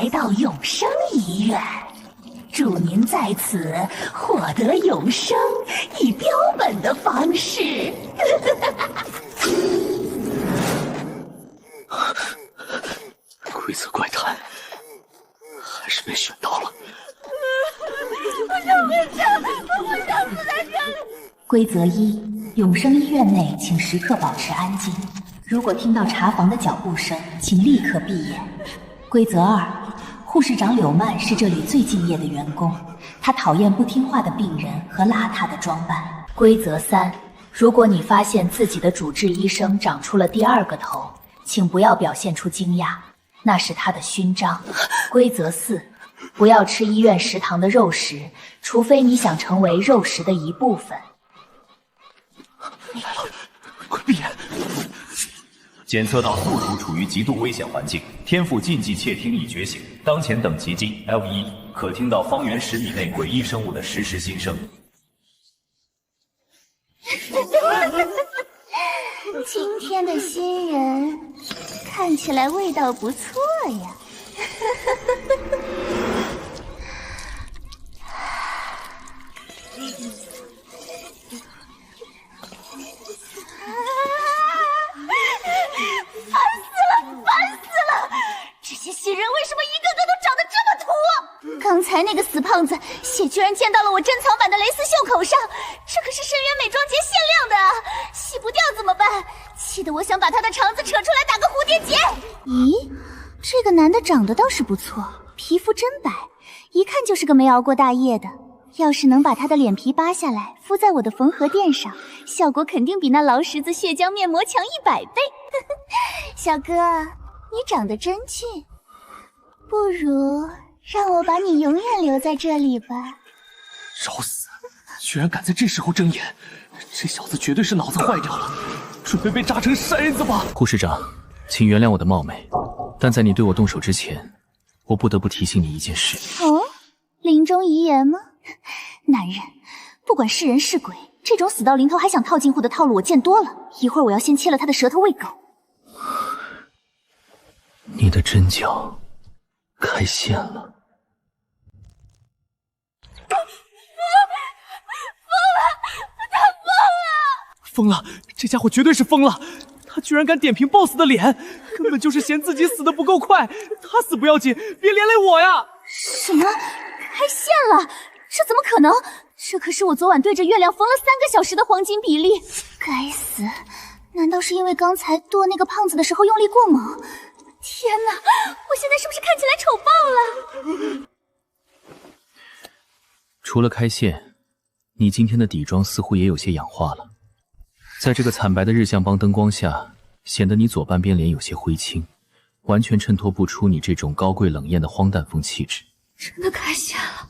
来到永生医院，祝您在此获得永生，以标本的方式。规则怪谈，还是被选到了。我想死在这里。规则一：永生医院内请时刻保持安静，如果听到查房的脚步声，请立刻闭眼。规则二：护士长柳曼是这里最敬业的员工，她讨厌不听话的病人和邋遢的装扮。规则三：如果你发现自己的主治医生长出了第二个头，请不要表现出惊讶，那是他的勋章。规则四：不要吃医院食堂的肉食，除非你想成为肉食的一部分。来了，快闭眼！检测到宿主处于极度危险环境，天赋禁忌窃听已觉醒，当前等级近 L1，可听到方圆10米内诡异生物的实时心声。今天的新人看起来味道不错呀。烦死了！这些新人为什么一个个都长得这么土？刚才那个死胖子血居然溅到了我珍藏版的蕾丝袖口上，这可是深渊美妆节限量的啊！洗不掉怎么办？气得我想把他的肠子扯出来打个蝴蝶结。咦，这个男的长得倒是不错，皮肤真白，一看就是个没熬过大夜的。要是能把他的脸皮扒下来敷在我的缝合垫上，效果肯定比那劳什子血浆面膜强100倍。小哥，你长得真俊，不如让我把你永远留在这里吧。找死！居然敢在这时候睁眼，这小子绝对是脑子坏掉了，准备被炸成筛子吧！护士长，请原谅我的冒昧，但在你对我动手之前，我不得不提醒你一件事。哦，临终遗言吗？男人，不管是人是鬼，这种死到临头还想套近乎的套路我见多了。一会儿我要先切了他的舌头喂狗。你的针脚开线了。疯了！这家伙绝对是疯了！他居然敢点评 BOSS 的脸，根本就是嫌自己死得不够快。他死不要紧，别连累我呀！什么？开线了？这怎么可能？这可是我昨晚对着月亮缝了3个小时的黄金比例。该死！难道是因为刚才剁那个胖子的时候用力过猛？天哪！我现在是不是看起来丑爆了？除了开线，你今天的底妆似乎也有些氧化了。在这个惨白的日向帮灯光下，显得你左半边脸有些灰青，完全衬托不出你这种高贵冷艳的荒诞风气质。真的开线了，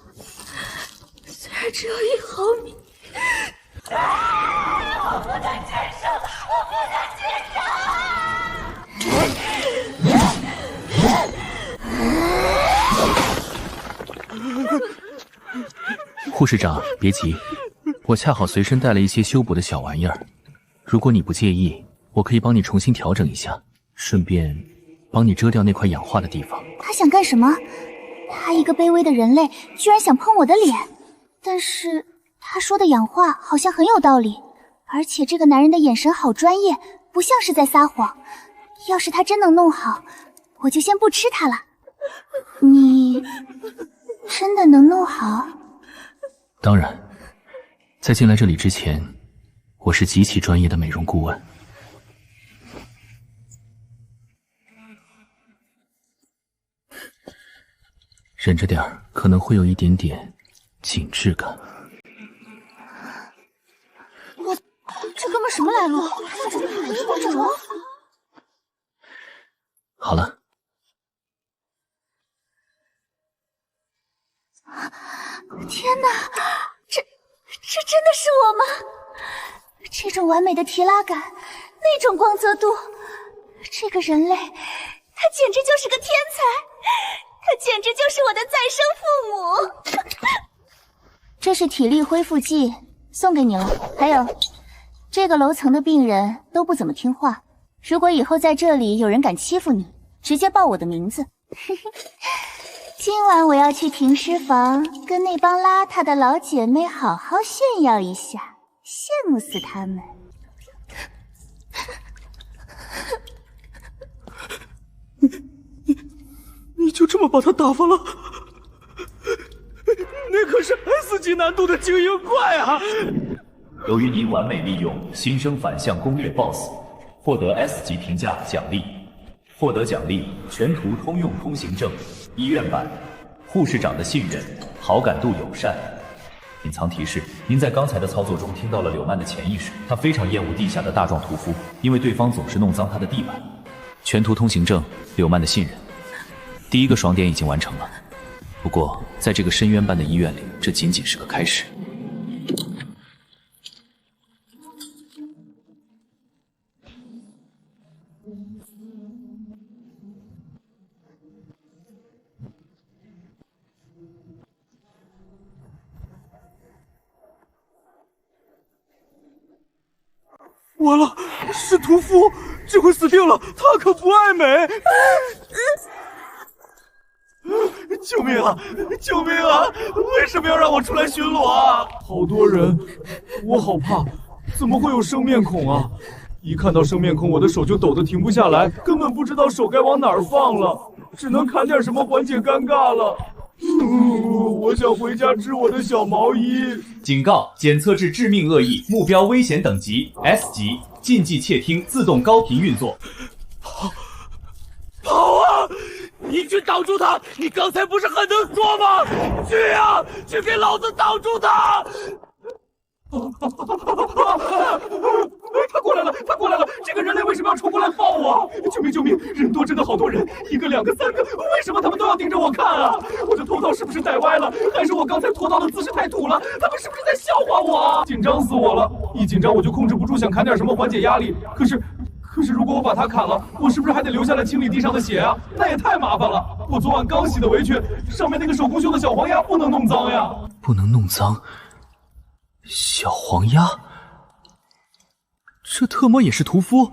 虽然只有1毫米。我不能接受，我不能接受。护士长，别急，我恰好随身带了一些修补的小玩意儿，如果你不介意，我可以帮你重新调整一下，顺便帮你遮掉那块氧化的地方。他想干什么？他一个卑微的人类，居然想碰我的脸。但是他说的氧化好像很有道理，而且这个男人的眼神好专业，不像是在撒谎。要是他真能弄好，我就先不吃他了。你真的能弄好？当然，在进来这里之前，我是极其专业的美容顾问。忍着点儿，可能会有一点点紧致感。这哥们什么来路？这么还是不整容？好了。天哪，这真的是我吗？这种完美的提拉感，那种光泽度，这个人类，他简直就是个天才，他简直就是我的再生父母。这是体力恢复剂，送给你了。还有，这个楼层的病人都不怎么听话，如果以后在这里有人敢欺负你，直接报我的名字，今晚我要去停尸房，跟那帮邋遢的老姐妹好好炫耀一下，羡慕死她们。你就这么把他打发了？那可是 S 级难度的精英怪啊！由于您完美利用新生反向攻略 BOSS， 获得 S 级评价奖励。获得奖励：全图通用通行证，医院版，护士长的信任，好感度友善。隐藏提示：您在刚才的操作中听到了柳曼的潜意识，他非常厌恶地下的大壮屠夫，因为对方总是弄脏他的地板。全图通行证，柳曼的信任。第一个爽点已经完成了，不过在这个深渊般的医院里，这仅仅是个开始。完了，是屠夫，这回死定了，他可不爱美。救命啊！救命啊！为什么要让我出来巡逻啊？好多人，我好怕，怎么会有生面孔啊？一看到生面孔，我的手就抖得停不下来，根本不知道手该往哪儿放了，只能砍点什么缓解尴尬了。我想回家织我的小毛衣。警告：检测至致命恶意，目标危险等级 S 级，禁忌窃听自动高频运作。跑啊！你去挡住他！你刚才不是很能说吗？去啊！去给老子挡住他！他过来了！他过来了！这个人类为什么要冲过来抱我？救命！救命！人多真的好多人，一个、两个、三个，为什么他们都要盯着我看啊？我的头套是不是戴歪了？还是我刚才脱刀的姿势太土了？他们是不是在笑话我？紧张死我了！一紧张我就控制不住想砍点什么缓解压力，可是如果我把它砍了，我是不是还得留下来清理地上的血啊？那也太麻烦了。我昨晚刚洗的围裙，上面那个手工绣的小黄鸭不能弄脏呀。不能弄脏。小黄鸭，这特么也是屠夫？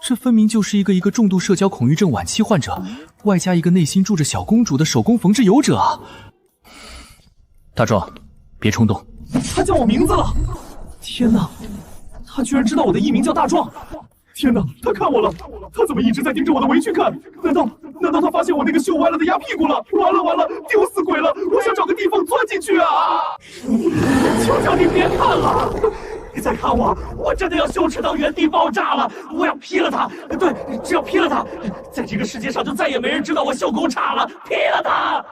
这分明就是一个重度社交恐惧症晚期患者，外加一个内心住着小公主的手工缝制游者啊！大壮，别冲动。他叫我名字了！天哪，他居然知道我的艺名叫大壮！天哪，他看我了！他怎么一直在盯着我的围裙看？难道他发现我那个绣歪了的鸭屁股了？完了，丢死鬼了！我想找个地方钻进去啊！求求你别看了！你再看我真的要羞耻到原地爆炸了！我要劈了他！对，只要劈了他，在这个世界上就再也没人知道我袖口差了！劈了他！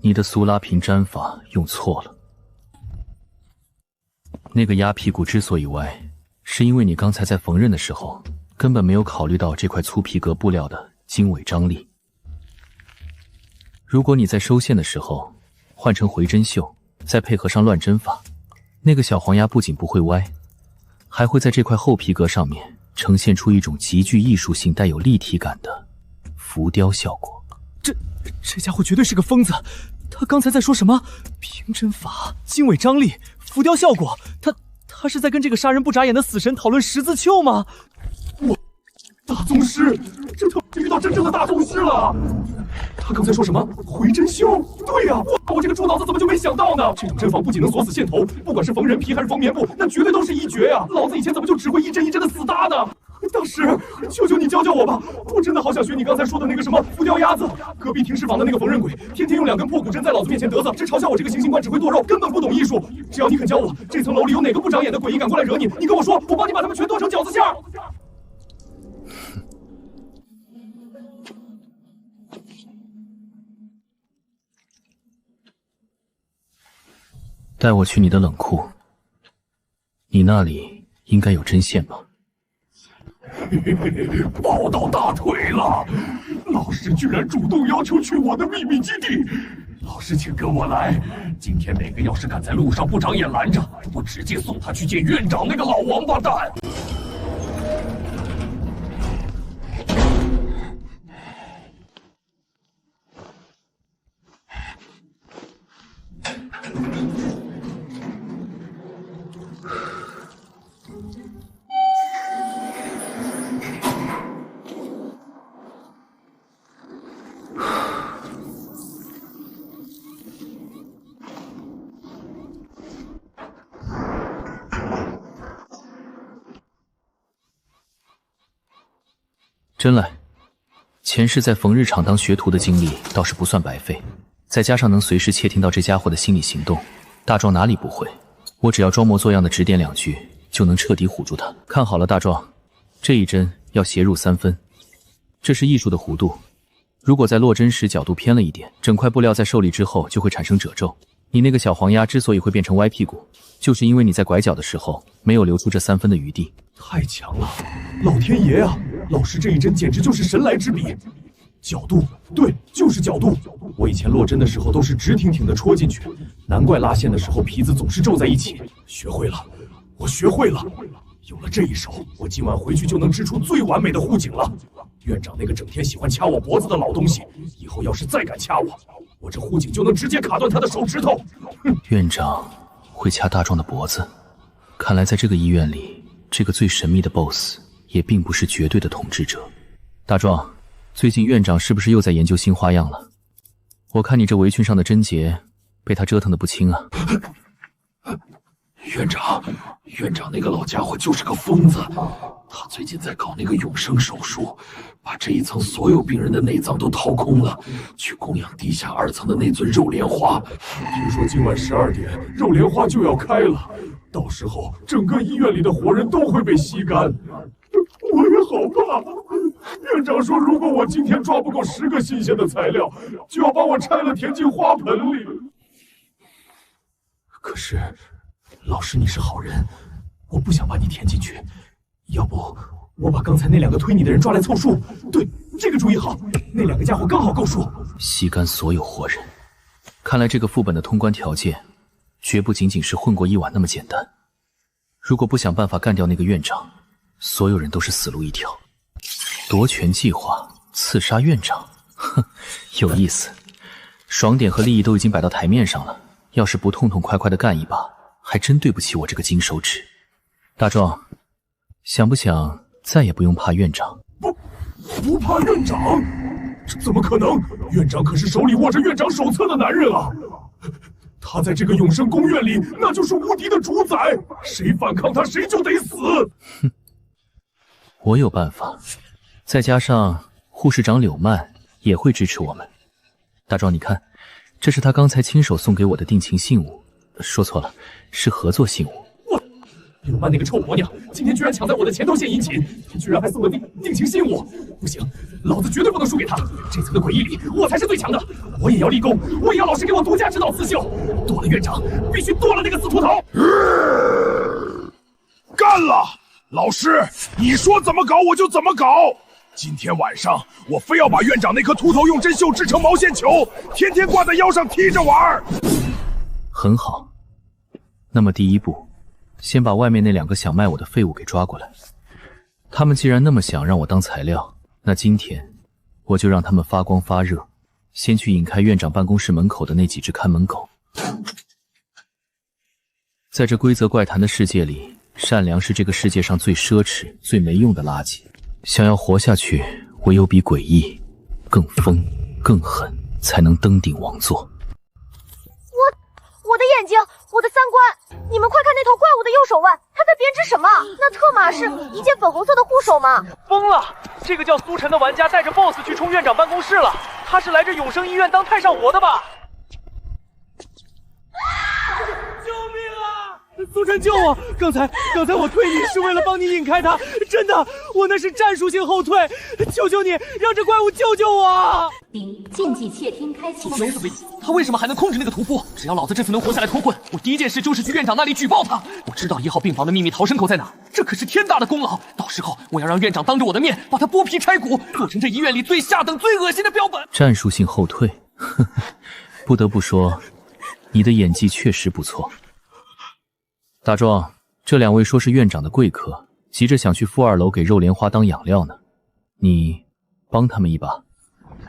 你的苏拉平粘法用错了。那个鸭屁股之所以歪，是因为你刚才在缝纫的时候，根本没有考虑到这块粗皮革布料的经纬张力。如果你在收线的时候换成回针绣，再配合上乱针法，那个小黄鸭不仅不会歪，还会在这块厚皮革上面呈现出一种极具艺术性、带有立体感的浮雕效果。这家伙绝对是个疯子！他刚才在说什么？平针法、经纬张力、浮雕效果，他是在跟这个杀人不眨眼的死神讨论十字绣吗？我大宗师，这他遇到真正的大宗师了！他刚才说什么？回针绣？对呀，我这个猪脑子怎么就没想到呢？这种针法不仅能锁死线头，不管是缝人皮还是缝棉布，那绝对都是一绝呀！老子以前怎么就只会一针一针的死搭呢？大师，求求你教教我吧！我真的好想学你刚才说的那个什么浮雕鸭子。隔壁停尸房的那个缝纫鬼，天天用2根破骨针在老子面前嘚瑟，只嘲笑我这个行刑官只会剁肉，根本不懂艺术。只要你肯教我，这层楼里有哪个不长眼的鬼一敢过来惹你，你跟我说，我帮你把他们全剁成饺子馅儿。带我去你的冷库，你那里应该有针线吧？抱到大腿了！老师居然主动要求去我的秘密基地，老师请跟我来。今天哪个要是敢在路上不长眼拦着，我直接送他去见院长那个老王八蛋！真来。前世在冯日场当学徒的经历倒是不算白费，再加上能随时窃听到这家伙的心理行动，大壮哪里不会？我只要装模作样的指点2句，就能彻底唬住他。看好了，大壮，这一针要斜入3分，这是艺术的弧度。如果在落针时角度偏了一点，整块布料在受力之后就会产生褶皱。你那个小黄鸭之所以会变成歪屁股，就是因为你在拐角的时候没有留出这3分的余地。太强了，老天爷啊！老师这一针简直就是神来之笔。角度，对，就是角度。我以前落针的时候都是直挺挺的戳进去，难怪拉线的时候皮子总是皱在一起。学会了，我学会了。有了这一手，我今晚回去就能织出最完美的护颈了。院长那个整天喜欢掐我脖子的老东西，以后要是再敢掐我，我这护颈就能直接卡断他的手指头。院长会掐大壮的脖子，看来在这个医院里，这个最神秘的 BOSS 也并不是绝对的统治者。大壮，最近院长是不是又在研究新花样了？我看你这围裙上的针结被他折腾得不轻啊。院长那个老家伙就是个疯子，他最近在搞那个永生手术，把这一层所有病人的内脏都掏空了，去供养地下2层的那尊肉莲花。听说今晚12点肉莲花就要开了，到时候整个医院里的活人都会被吸干。我也好怕。院长说，如果我今天抓不够10个新鲜的材料，就要把我拆了填进花盆里。可是，老师你是好人，我不想把你填进去。要不，我把刚才那2个推你的人抓来凑数。对，这个主意好，那2个家伙刚好够数。吸干所有活人，看来这个副本的通关条件，绝不仅仅是混过一晚那么简单。如果不想办法干掉那个院长，所有人都是死路一条。夺权计划，刺杀院长，哼，有意思。爽点和利益都已经摆到台面上了，要是不痛痛快快的干一把，还真对不起我这个金手指。大壮，想不想再也不用怕院长？不怕院长？这怎么可能？院长可是手里握着院长手册的男人啊！他在这个永生宫院里，那就是无敌的主宰，谁反抗他，谁就得死。哼，我有办法，再加上护士长柳曼也会支持我们。大壮，你看，这是他刚才亲手送给我的定情信物，说错了，是合作信物。柳曼那个臭婆娘，今天居然抢在我的前头线殷勤，居然还送了定情信物！不行，老子绝对不能输给他！这层的诡异里，我才是最强的！我也要立功，我也要老师给我独家指导刺绣！剁了院长，必须剁了那个死秃头！干了！老师，你说怎么搞我就怎么搞！今天晚上我非要把院长那颗秃头用针绣制成毛线球，天天挂在腰上踢着玩。很好，那么第一步，先把外面那2个想卖我的废物给抓过来。他们既然那么想让我当材料，那今天我就让他们发光发热，先去引开院长办公室门口的那几只看门狗。在这规则怪谈的世界里，善良是这个世界上最奢侈、最没用的垃圾。想要活下去，唯有比诡异更疯、更狠，才能登顶王座。我的眼睛，我的三观！你们快看那头怪物的右手腕，它在编织什么？那特码是一件粉红色的护手吗？疯了！这个叫苏晨的玩家带着 BOSS 去冲院长办公室了，他是来这永生医院当太上活的吧？救命啊！苏晨救我！刚才我推你是为了帮你引开他，真的，我那是战术性后退，求求你让这怪物救救我！禁忌窃听开启。没死，他为什么还能控制那个屠夫？只要老子这次能活下来脱困，我第一件事就是去院长那里举报他。我知道1号病房的秘密逃生口在哪，这可是天大的功劳。到时候我要让院长当着我的面把他剥皮拆骨，做成这医院里最下等、最恶心的标本。战术性后退，呵呵，不得不说，你的演技确实不错。大壮，这2位说是院长的贵客，急着想去负2楼给肉莲花当养料呢，你帮他们一把。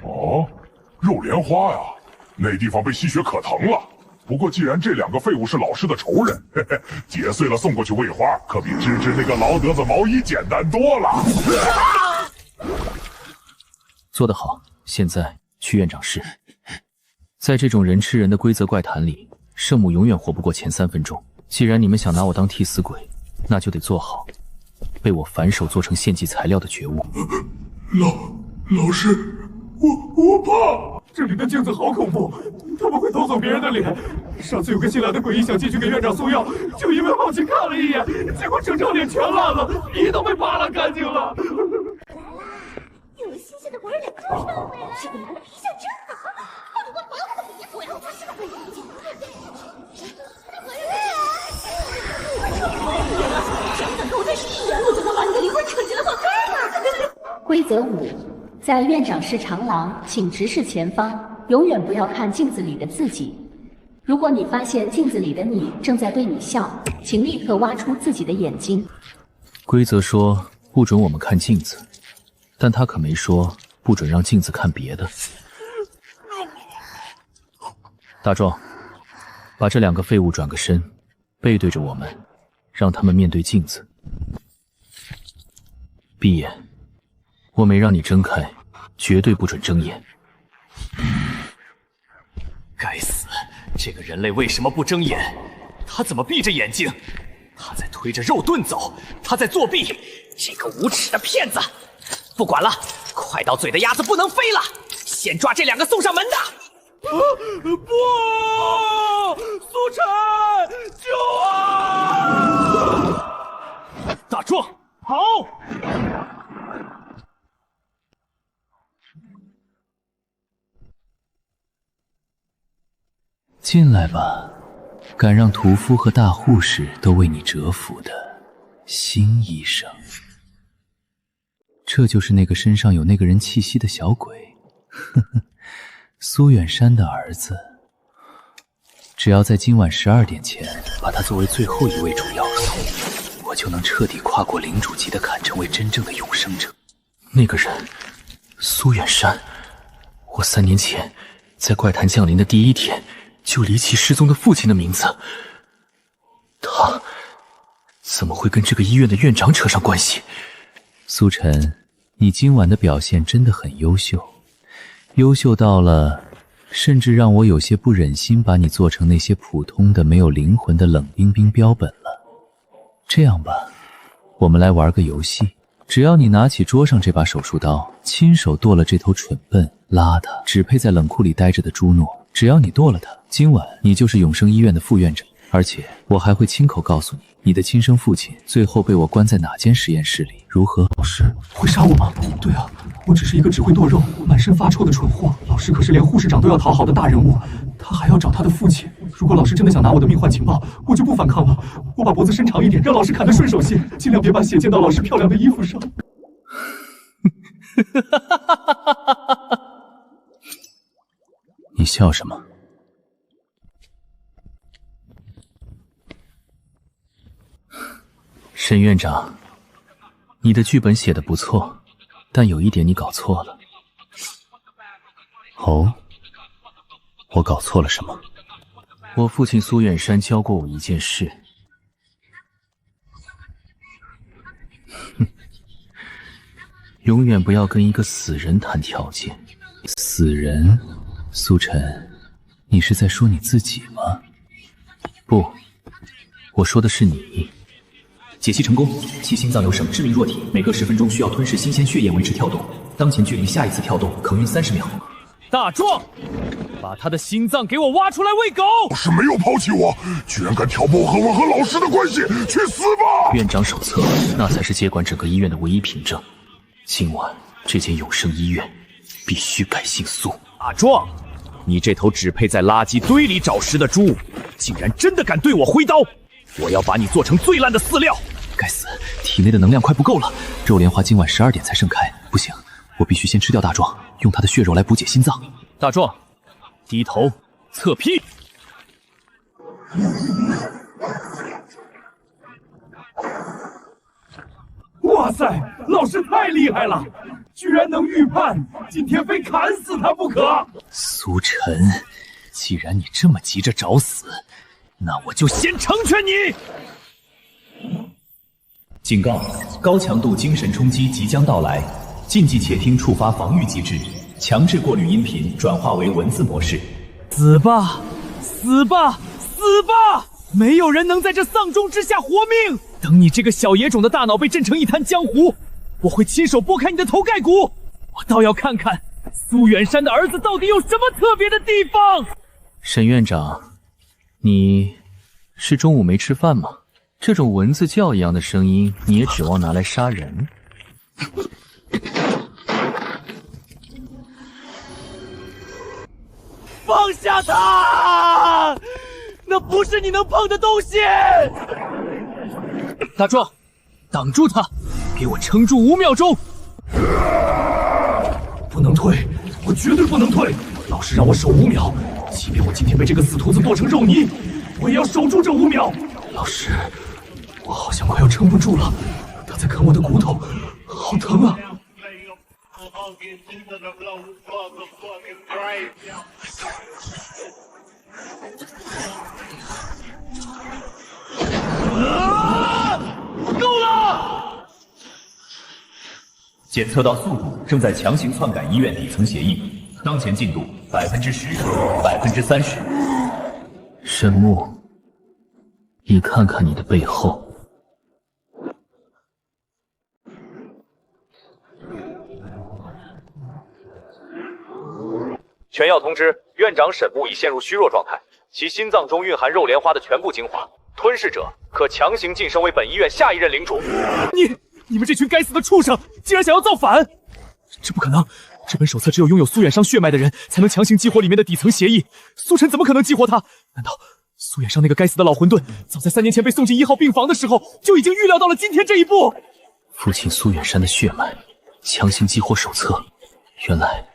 哦，肉莲花呀，那地方被吸血可疼了。不过既然这2个废物是老师的仇人，嘿嘿，解碎了送过去喂花，可比织那个劳德子毛衣简单多了。做得好，现在去院长室。在这种人吃人的规则怪谈里，圣母永远活不过前3分钟。既然你们想拿我当替死鬼，那就得做好被我反手做成献祭材料的觉悟。老师，我怕。这里的镜子好恐怖，他们会偷走别人的脸。上次有个姓梁的诡异想进去给院长送药，就因为好奇看了一眼，结果整张脸全烂了，皮都被扒拉干净了。有新鲜的鬼脸终于到位了，这个男的皮相真好。我要做什么鬼眼睛？谁敢跟我对视，我就能把你的灵魂扯进了放这儿。规则5：在院长室长廊，请直视前方，永远不要看镜子里的自己。如果你发现镜子里的你正在对你笑，请立刻挖出自己的眼睛。规则说不准我们看镜子，但他可没说不准让镜子看别的。大壮，把这2个废物转个身，背对着我们，让他们面对镜子。闭眼，我没让你睁开，绝对不准睁眼。该死，这个人类为什么不睁眼？他怎么闭着眼睛？他在推着肉盾走，他在作弊！这个无耻的骗子！不管了，快到嘴的鸭子不能飞了，先抓这2个送上门的！不，苏晨，救啊！大壮，跑！进来吧，敢让屠夫和大护士都为你折服的新医生。这就是那个身上有那个人气息的小鬼，呵呵，苏远山的儿子。只要在今晚12点前把他作为最后一位主要素，我就能彻底跨过领主级的坎，成为真正的永生者。那个人，苏远山，我3年前在怪谈降临的第1天就离奇失踪的父亲的名字，他怎么会跟这个医院的院长扯上关系？苏晨，你今晚的表现真的很优秀，优秀到了甚至让我有些不忍心把你做成那些普通的没有灵魂的冷冰冰标本了。这样吧，我们来玩个游戏，只要你拿起桌上这把手术刀，亲手剁了这头蠢笨、邋遢、只配在冷库里待着的朱诺，只要你剁了他，今晚你就是永生医院的副院长。而且我还会亲口告诉你，你的亲生父亲最后被我关在哪间实验室里，如何？老师会杀我吗？对啊，我只是一个只会剁肉、满身发臭的蠢货。老师可是连护士长都要讨好的大人物，他还要找他的父亲。如果老师真的想拿我的命换情报，我就不反抗了。我把脖子伸长一点，让老师砍得顺手些，尽量别把血溅到老师漂亮的衣服上。你笑什么？沈院长，你的剧本写得不错，但有一点你搞错了。哦，我搞错了什么？我父亲苏远山教过我一件事。永远不要跟一个死人谈条件。死人？苏晨，你是在说你自己吗？不，我说的是你。解析成功，其心脏有什么致命弱体，每隔10分钟需要吞噬新鲜血液维持跳动，当前距离下一次跳动可晕30秒。大壮，把他的心脏给我挖出来喂狗！老师没有抛弃我，居然敢挑拨和我和老师的关系，去死吧！院长手册，那才是接管整个医院的唯一凭证。今晚这间永生医院必须改姓苏。大壮，你这头只配在垃圾堆里找食的猪，竟然真的敢对我挥刀！我要把你做成最烂的饲料！该死，体内的能量快不够了。肉莲花今晚12点才盛开，不行，我必须先吃掉大壮，用他的血肉来补解心脏。大壮，低头侧劈！哇塞，老师太厉害了，居然能预判，今天非砍死他不可！苏晨，既然你这么急着找死，那我就先成全你！警告：高强度精神冲击即将到来，禁忌且听触发防御机制，强制过滤音频转化为文字模式。死吧，死吧，死吧！没有人能在这丧钟之下活命！等你这个小野种的大脑被震成一滩浆糊，我会亲手剥开你的头盖骨，我倒要看看苏远山的儿子到底有什么特别的地方。沈院长，你是中午没吃饭吗？这种蚊子叫一样的声音，你也指望拿来杀人？放下他！那不是你能碰的东西！大壮，挡住他，给我撑住5秒钟！不能退，我绝对不能退！老师让我守5秒，即便我今天被这个死秃子剁成肉泥，我也要守住这5秒。老师，我好像快要撑不住了，他在啃我的骨头，好疼啊！够了！检测到速度正在强行篡改医院底层协议，当前进度10%、30%。沈木，你看看你的背后。全要通知，院长沈木已陷入虚弱状态，其心脏中蕴含肉莲花的全部精华，吞噬者可强行晋升为本医院下一任领主。你们这群该死的畜生，竟然想要造反！这不可能！这本手册只有拥有苏远商血脉的人才能强行激活里面的底层协议，苏晨怎么可能激活它？难道苏远商那个该死的老混沌，早在3年前被送进1号病房的时候，就已经预料到了今天这一步？父亲苏远山的血脉，强行激活手册，原来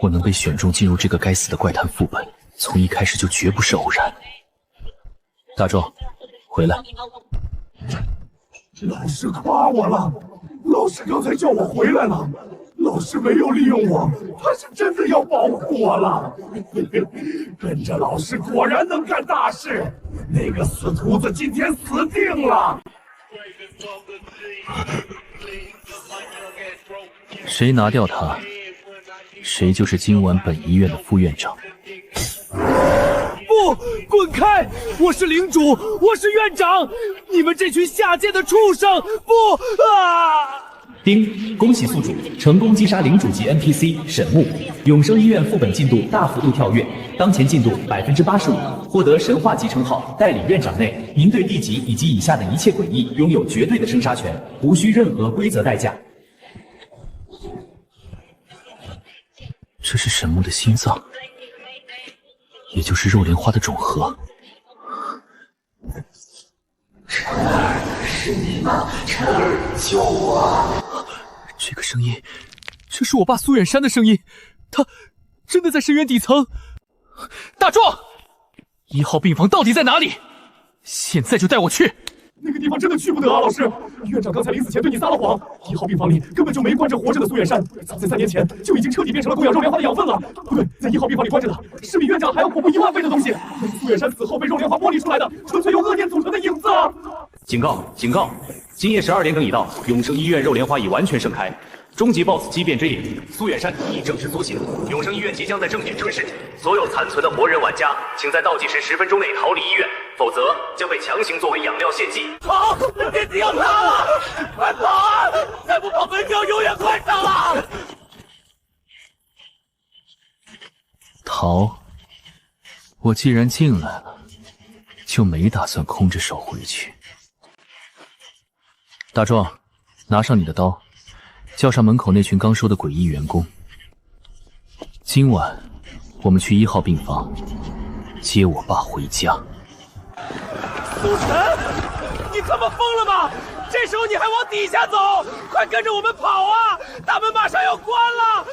我能被选中进入这个该死的怪谈副本，从一开始就绝不是偶然。大壮，回来！老师夸我了，老师刚才叫我回来了，老师没有利用我，他是真的要保护我了。跟着老师果然能干大事，那个死秃子今天死定了。谁拿掉他，谁就是今晚本医院的副院长。不，滚开！我是领主，我是院长，你们这群下贱的畜生！不啊！丁，恭喜宿主成功击杀领主级 NPC 沈木，永生医院副本进度大幅度跳跃，当前进度85%，获得神话级称号代理院长内，您对地级以及以下的一切诡异拥有绝对的生杀权，无需任何规则代价。这是沈木的心脏，也就是肉莲花的种核。晨儿，是你吗？晨儿，救我！这个声音，这是我爸苏远山的声音，他真的在深渊底层。大壮，1号病房到底在哪里？现在就带我去。那个地方真的去不得啊，老师！院长刚才临死前对你撒了谎，1号病房里根本就没关着活着的苏远山，早在3年前就已经彻底变成了供养肉莲花的养分了。不对，在1号病房里关着的是比院长还要恐怖1万倍的东西，那是苏远山死后被肉莲花剥离出来的，纯粹由恶念组成的影子啊！警告！警告！今夜12点整已到，永生医院肉莲花已完全盛开。终极 BOSS 激变之夜，苏远山已正式苏醒，永生医院即将在正点吞噬。所有残存的活人玩家，请在倒计时10分钟内逃离医院，否则将被强行作为养料献祭。跑！天地要塌了！快跑啊！再不跑，门票永远关上了！逃？我既然进来了，就没打算空着手回去。大壮，拿上你的刀。叫上门口那群刚收的诡异员工。今晚我们去1号病房接我爸回家。苏晨，你他妈疯了吗？这时候你还往底下走？快跟着我们跑啊！大门马上要关了。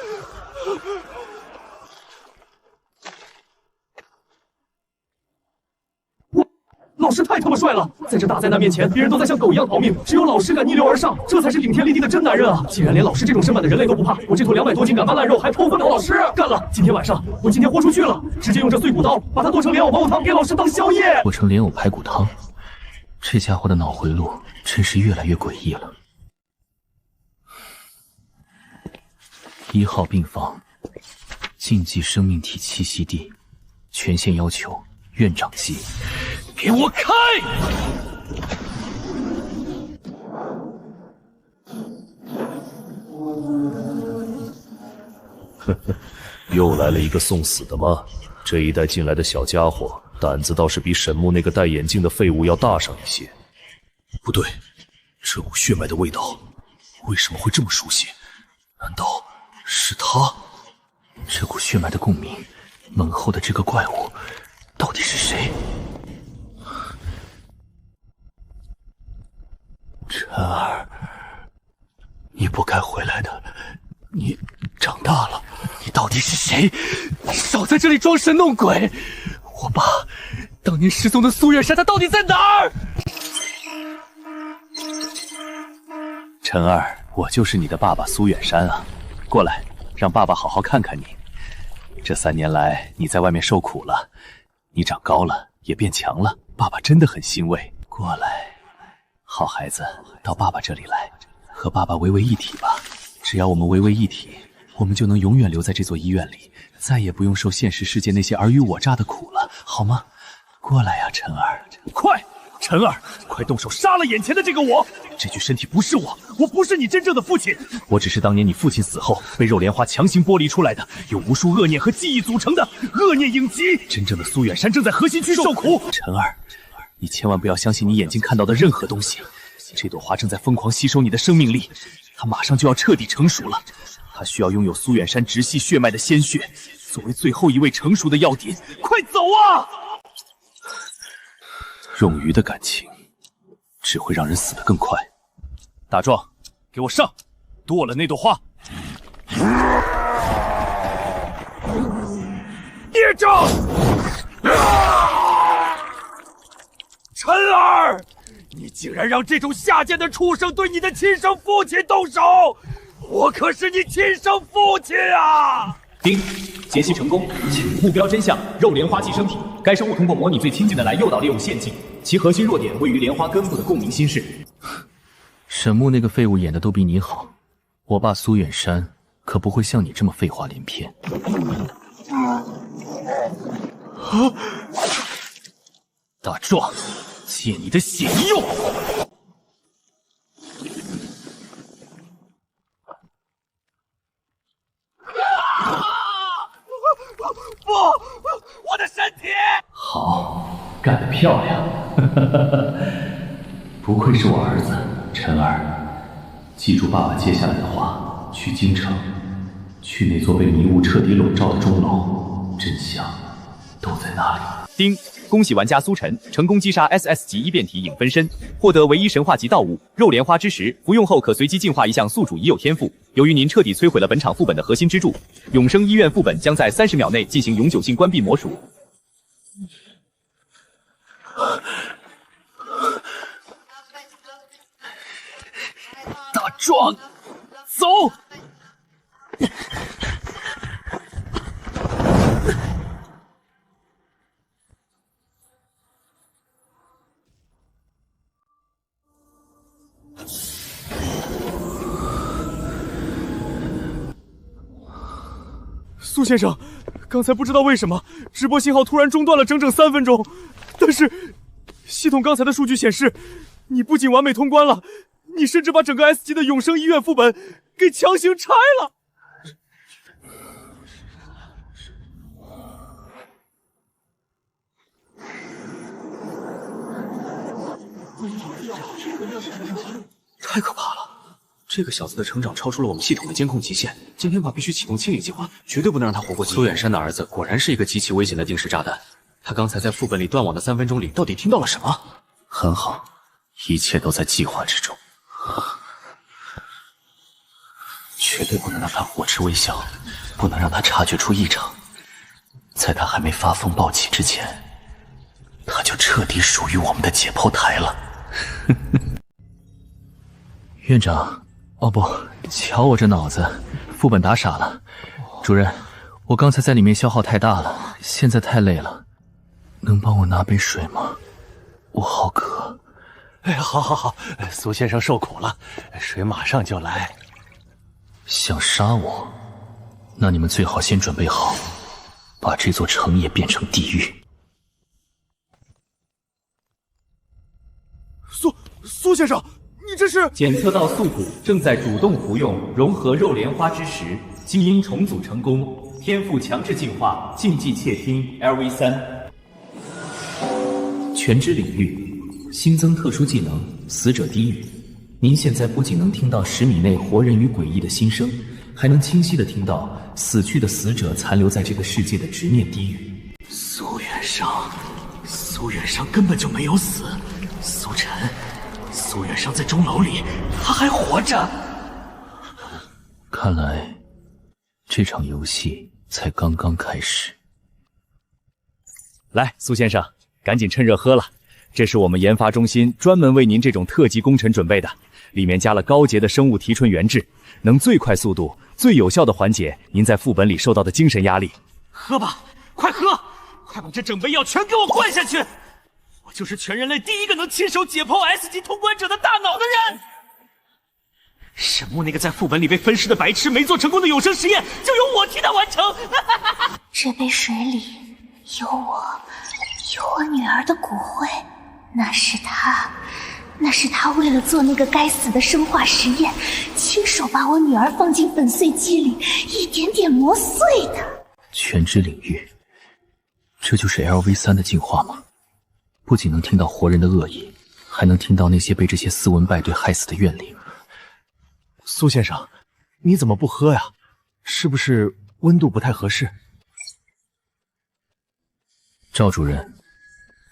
老师太他妈帅了！在这大灾难面前，别人都在像狗一样逃命，只有老师敢逆流而上，这才是顶天立地的真男人啊！既然连老师这种身板的人类都不怕，我这头200多斤干巴烂肉还偷分到老师干了！今天晚上我今天豁出去了，直接用这碎骨刀把它剁成莲藕排骨汤给老师当宵夜。剁成莲藕排骨汤，这家伙的脑回路真是越来越诡异了。1号病房，禁忌生命体栖息地，权限要求院长级。给我开！又来了一个送死的吗？这一带进来的小家伙，胆子倒是比沈木那个戴眼镜的废物要大上一些。不对，这股血脉的味道为什么会这么熟悉？难道是他？这股血脉的共鸣，门后的这个怪物到底是谁？晨儿，你不该回来的，你长大了，你到底是谁？少在这里装神弄鬼！我爸当年失踪的苏远山，他到底在哪儿？晨儿，我就是你的爸爸苏远山啊，过来，让爸爸好好看看你。这3年来你在外面受苦了，你长高了，也变强了，爸爸真的很欣慰。过来，好孩子，到爸爸这里来，和爸爸微微一体吧。只要我们微微一体，我们就能永远留在这座医院里，再也不用受现实世界那些尔虞我诈的苦了，好吗？过来呀，晨儿，快！晨儿，快动手杀了眼前的这个我！这具身体不是我，我不是你真正的父亲，我只是当年你父亲死后被肉莲花强行剥离出来的，由无数恶念和记忆组成的恶念影集。真正的苏远山正在核心区受苦。晨儿，你千万不要相信你眼睛看到的任何东西。这朵花正在疯狂吸收你的生命力，它马上就要彻底成熟了。它需要拥有苏远山直系血脉的鲜血，作为最后一位成熟的药典。快走啊！冗余的感情只会让人死得更快。大壮，给我上！剁了那朵花！孽障！晨儿，你竟然让这种下贱的畜生对你的亲生父亲动手！我可是你亲生父亲啊！丁，解析成功，目标真相：肉莲花寄生体。该生物通过模拟最亲近的来诱导利用陷阱，其核心弱点位于莲花根部的共鸣心室。沈木那个废物演的都比你好，我爸苏远山可不会像你这么废话连篇。大壮，借你的血一用！不，我的身体！好，干得漂亮！不愧是我儿子，晨儿。记住爸爸接下来的话，去京城，去那座被迷雾彻底笼罩的钟楼，真相都在那里。丁，恭喜玩家苏晨成功击杀 SS 级异变体影分身，获得唯一神话级道物肉莲花之石，服用后可随机进化一项宿主已有天赋。由于您彻底摧毁了本场副本的核心支柱，永生医院副本将在30秒内进行永久性关闭魔术。大壮，走！苏先生，刚才不知道为什么直播信号突然中断了整整3分钟，但是系统刚才的数据显示，你不仅完美通关了，你甚至把整个 S 级的永生医院副本给强行拆了。太可怕了！这个小子的成长超出了我们系统的监控极限，今天必须启动清理计划，绝对不能让他活过去。苏远山的儿子果然是一个极其危险的定时炸弹。他刚才在副本里断网的3分钟里，到底听到了什么？很好，一切都在计划之中。绝对不能让他火吃微笑，不能让他察觉出异常。在他还没发疯暴起之前，他就彻底属于我们的解剖台了。院长，哦不，瞧我这脑子，副本打傻了。主任，我刚才在里面消耗太大了，现在太累了，能帮我拿杯水吗？我好渴。哎，好，苏先生受苦了，水马上就来。想杀我？那你们最好先准备好，把这座城也变成地狱。苏先生，你这是？检测到宿主正在主动服用融合肉莲花之石，基因重组成功，天赋强制进化，禁忌窃听 LV3。全知领域新增特殊技能死者低语。您现在不仅能听到10米内活人与诡异的心声，还能清晰地听到死去的死者残留在这个世界的执念低语。苏远商根本就没有死。苏远商在钟楼里，他还活着。看来这场游戏才刚刚开始。来，苏先生，赶紧趁热喝了。这是我们研发中心专门为您这种特级功臣准备的，里面加了高洁的生物提纯原质，能最快速度、最有效地缓解您在副本里受到的精神压力。喝吧，快喝！快把这整杯药全给我灌下去！我就是全人类第一个能亲手解剖 S 级通关者的大脑的人。沈木那个在副本里被分尸的白痴没做成功的永生实验，就由我替他完成。这杯水里有我女儿的骨灰，那是他为了做那个该死的生化实验，亲手把我女儿放进粉碎机里，一点点磨碎的。全知领域，这就是 LV3 的进化吗？不仅能听到活人的恶意，还能听到那些被这些斯文败队害死的怨灵。苏先生，你怎么不喝呀？是不是温度不太合适？赵主任，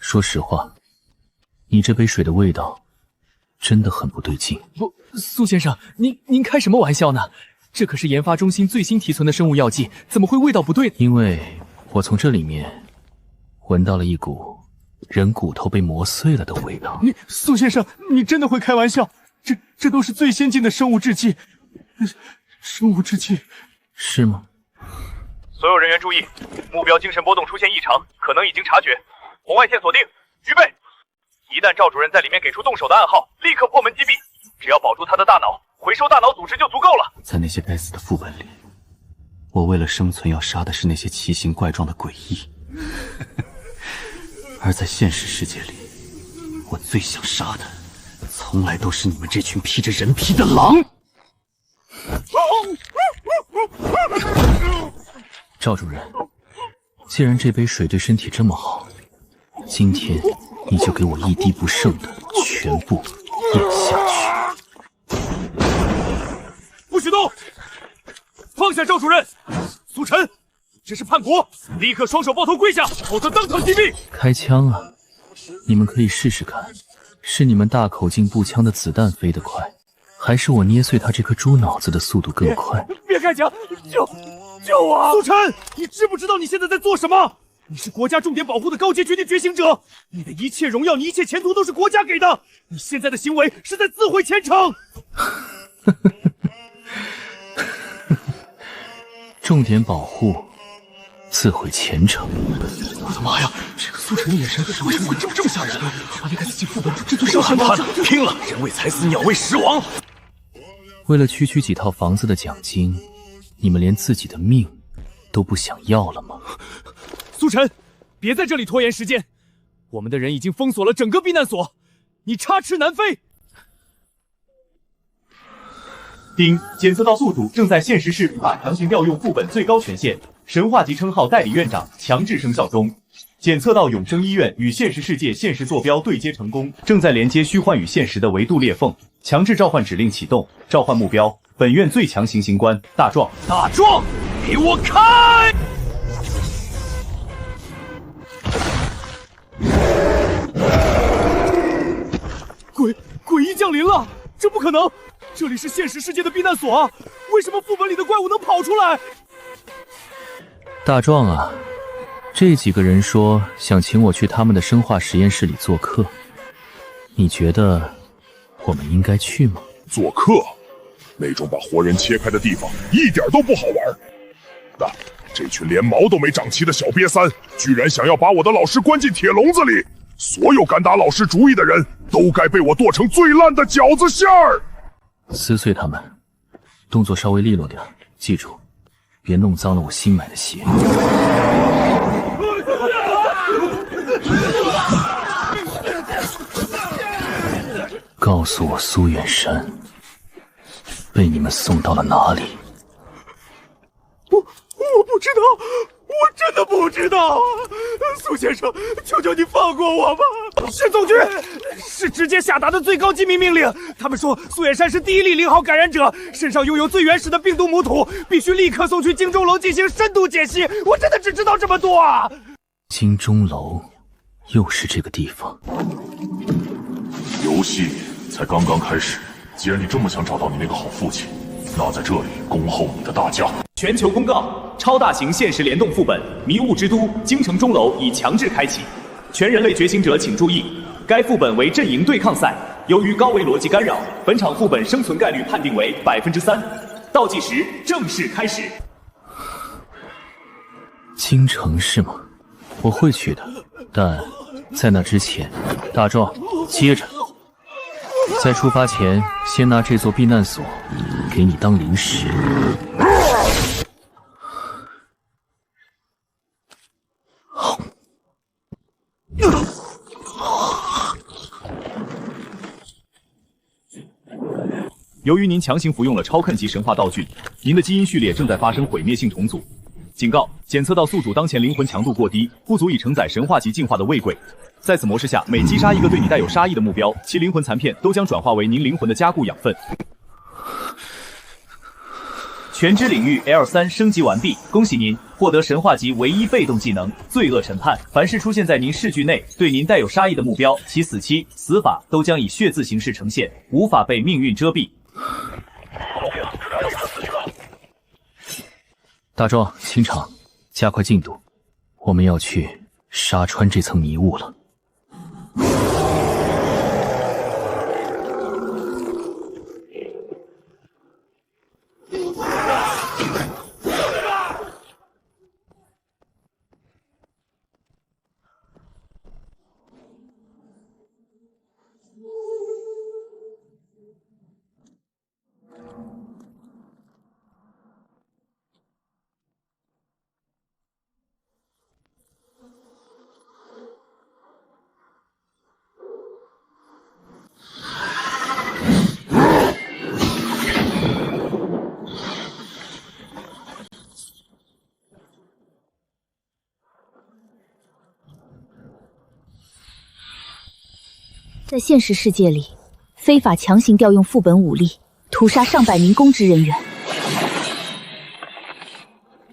说实话，你这杯水的味道真的很不对劲。不，苏先生，您开什么玩笑呢？这可是研发中心最新提存的生物药剂，怎么会味道不对？因为我从这里面闻到了一股人骨头被磨碎了的味道。苏先生，你真的会开玩笑？这都是最先进的生物制剂，是吗？所有人员注意，目标精神波动出现异常，可能已经察觉。红外线锁定，预备。一旦赵主任在里面给出动手的暗号，立刻破门击毙。只要保住他的大脑，回收大脑组织就足够了。在那些该死的副本里，我为了生存要杀的是那些奇形怪状的诡异，而在现实世界里，我最想杀的从来都是你们这群披着人皮的狼。赵主任，既然这杯水对身体这么好，今天你就给我一滴不剩的全部咽下去。不许动！放下赵主任！苏晨，这是叛国，立刻双手抱头跪下，否则当场击毙！开枪啊！你们可以试试看，是你们大口径步枪的子弹飞得快，还是我捏碎他这颗猪脑子的速度更快？别开枪！救我！苏晨，你知不知道你现在在做什么？你是国家重点保护的高阶绝地觉醒者，你的一切荣耀，你一切前途都是国家给的。你现在的行为是在自毁前程。重点保护，自毁前程。我的妈呀！这个苏晨的眼神为什么会这么吓人？把那个死进副本，这就是要喊他拼了！人为财死，鸟为食亡。为了区区几套房子的奖金，你们连自己的命都不想要了吗？苏晨，别在这里拖延时间，我们的人已经封锁了整个避难所，你插翅难飞。丁，检测到宿主正在现实室无法强行调用副本最高权限，神话级称号代理院长强制生效中。检测到永生医院与现实世界现实坐标对接成功，正在连接虚幻与现实的维度裂缝。强制召唤指令启动，召唤目标：本院最强行刑官大壮。大壮，给我开！诡异降临了，这不可能！这里是现实世界的避难所啊，为什么副本里的怪物能跑出来？大壮啊，这几个人说想请我去他们的生化实验室里做客，你觉得我们应该去吗？做客？那种把活人切开的地方一点都不好玩。但这群连毛都没长齐的小瘪三，居然想要把我的老师关进铁笼子里！所有敢打老师主意的人都该被我剁成最烂的饺子馅儿！撕碎他们，动作稍微利落点，记住，别弄脏了我新买的鞋。告诉我苏远山被你们送到了哪里？不知道，我真的不知道。苏先生，求求你放过我吧！是总局，是直接下达的最高机密命令。他们说苏远山是第一例0号感染者，身上拥有最原始的病毒母土，必须立刻送去京钟楼进行深度解析。我真的只知道这么多啊！京钟楼，又是这个地方。游戏才刚刚开始，既然你这么想找到你那个好父亲，那在这里恭候你的大驾。全球公告：超大型现实联动副本《迷雾之都：京城钟楼》已强制开启，全人类觉醒者请注意，该副本为阵营对抗赛，由于高维逻辑干扰，本场副本生存概率判定为3%。倒计时正式开始。京城是吗？我会去的，但在那之前，大壮接着。在出发前，先拿这座避难所给你当零食。由于您强行服用了超艮级神话道具，您的基因序列正在发生毁灭性重组。警告：检测到宿主当前灵魂强度过低，不足以承载神话级进化的卫鬼。在此模式下，每击杀一个对你带有杀意的目标，其灵魂残片都将转化为您灵魂的加固养分。全知领域 L3 升级完毕，恭喜您获得神话级唯一被动技能罪恶审判。凡是出现在您视距内对您带有杀意的目标，其死期、死法都将以血字形式呈现，无法被命运遮蔽。大壮、清场，加快进度，我们要去杀穿这层迷雾了。在现实世界里，非法强行调用副本武力，屠杀上百名公职人员。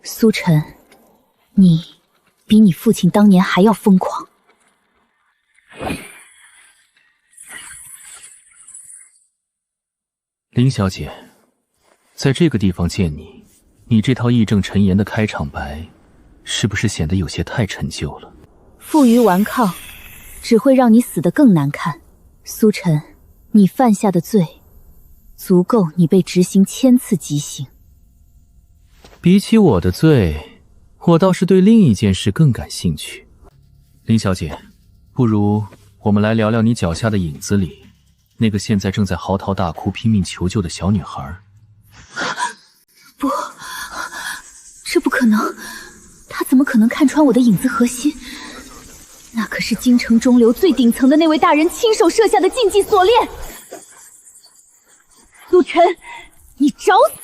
苏晨，你比你父亲当年还要疯狂。林小姐，在这个地方见你，你这套义正陈严的开场白，是不是显得有些太陈旧了？负隅顽抗，只会让你死得更难看。苏晨，你犯下的罪，足够你被执行1000次极刑。比起我的罪，我倒是对另一件事更感兴趣。林小姐，不如我们来聊聊你脚下的影子里那个现在正在嚎啕大哭拼命求救的小女孩。不，这不可能，他怎么可能看穿我的影子核心？那可是京城中流最顶层的那位大人亲手设下的禁忌锁链。苏晨，你找死！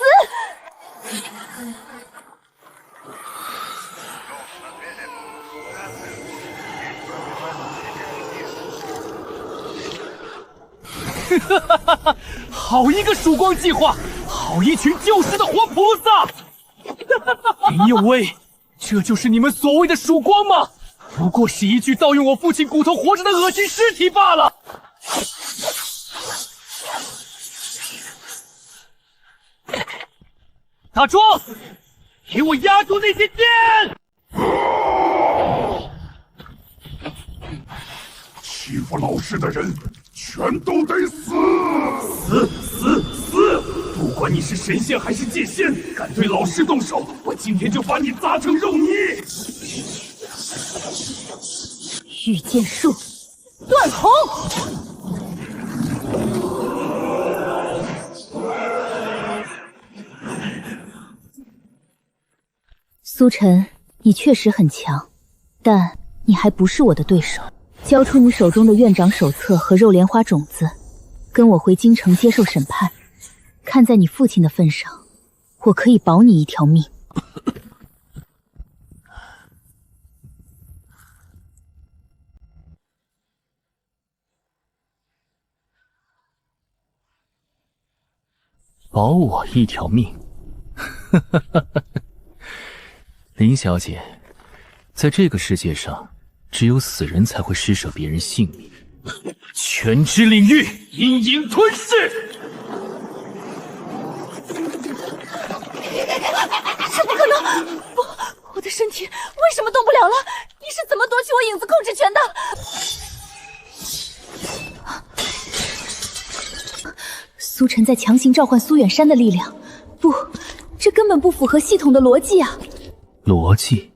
好一个曙光计划，好一群救世的活菩萨！林有为，这就是你们所谓的曙光吗？不过是一具盗用我父亲骨头活着的恶心尸体罢了。大壮，给我压住那些剑！欺负老师的人全都得死！死！不管你是神仙还是界仙，敢对老师动手，我今天就把你砸成肉泥！御剑术，断红！苏晨，你确实很强，但你还不是我的对手。交出你手中的院长手册和肉莲花种子，跟我回京城接受审判。看在你父亲的份上，我可以保你一条命。保我一条命。林小姐，在这个世界上，只有死人才会施舍别人性命。全知领域，阴影吞噬。这不可能！不，我的身体为什么动不了了？你是怎么夺取我影子控制权的？苏晨在强行召唤苏远山的力量，不，这根本不符合系统的逻辑啊！逻辑？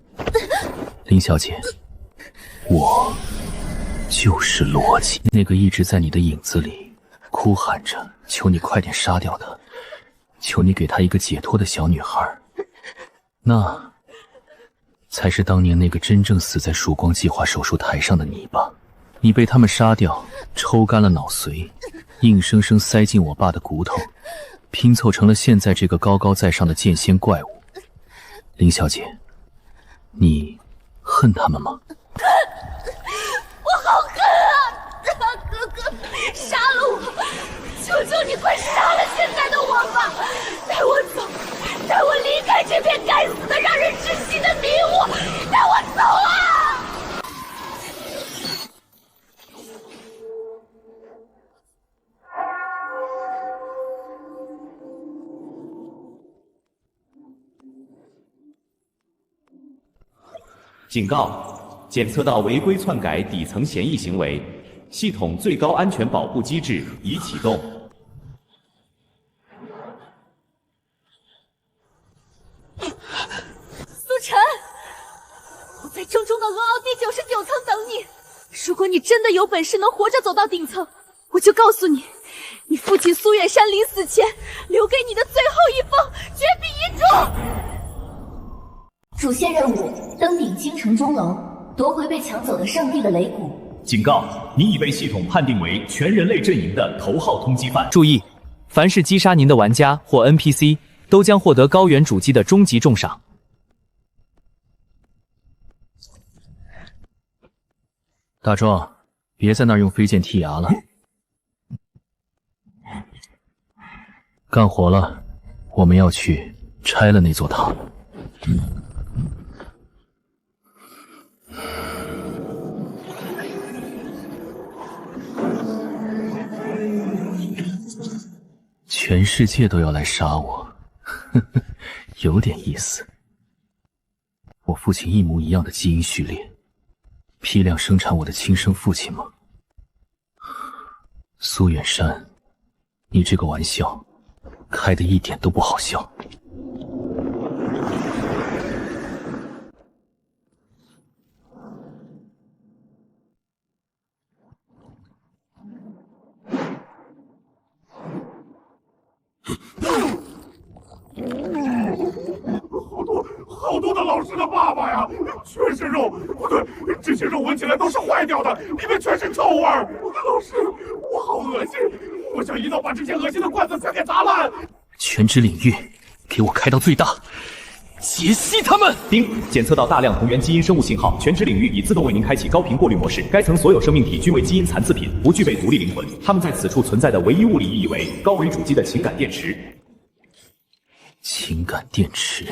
林小姐，我就是逻辑。那个一直在你的影子里哭喊着求你快点杀掉他，求你给他一个解脱的小女孩，那才是当年那个真正死在曙光计划手术台上的你吧？你被他们杀掉，抽干了脑髓，硬生生塞进我爸的骨头，拼凑成了现在这个高高在上的剑仙怪物。林小姐，你恨他们吗？我好恨啊！哥哥，杀了我！求求你快杀了现在的我吧！带我走，带我离开这片该死的、让人窒息的迷雾！带我走啊！警告：检测到违规篡改底层嫌疑行为，系统最高安全保护机制已启动。苏晨，我在重重的鹅凹第99层等你。如果你真的有本事能活着走到顶层，我就告诉你，你父亲苏远山临死前留给你的最后一封绝笔遗嘱。主线任务：登顶京城钟楼，夺回被抢走的圣地的擂鼓。警告：你已被系统判定为全人类阵营的头号通缉犯。注意，凡是击杀您的玩家或 NPC， 都将获得高原主机的终极重赏。大壮，别在那儿用飞剑剔牙了，干活了。我们要去拆了那座塔。全世界都要来杀我，呵呵，有点意思。我父亲一模一样的基因序列，批量生产我的亲生父亲吗？苏远山，你这个玩笑开得一点都不好笑。好多的老师的爸爸呀，全是肉，不对，这些肉闻起来都是坏掉的，里面全是臭味儿。老师，我好恶心，我想一刀把这些恶心的罐子全给砸烂。全知领域，给我开到最大，解析他们。丁，检测到大量同源基因生物信号，全知领域已自动为您开启高频过滤模式。该层所有生命体均为基因残次品，不具备独立灵魂。它们在此处存在的唯一物理意义为高维主机的情感电池。情感电池。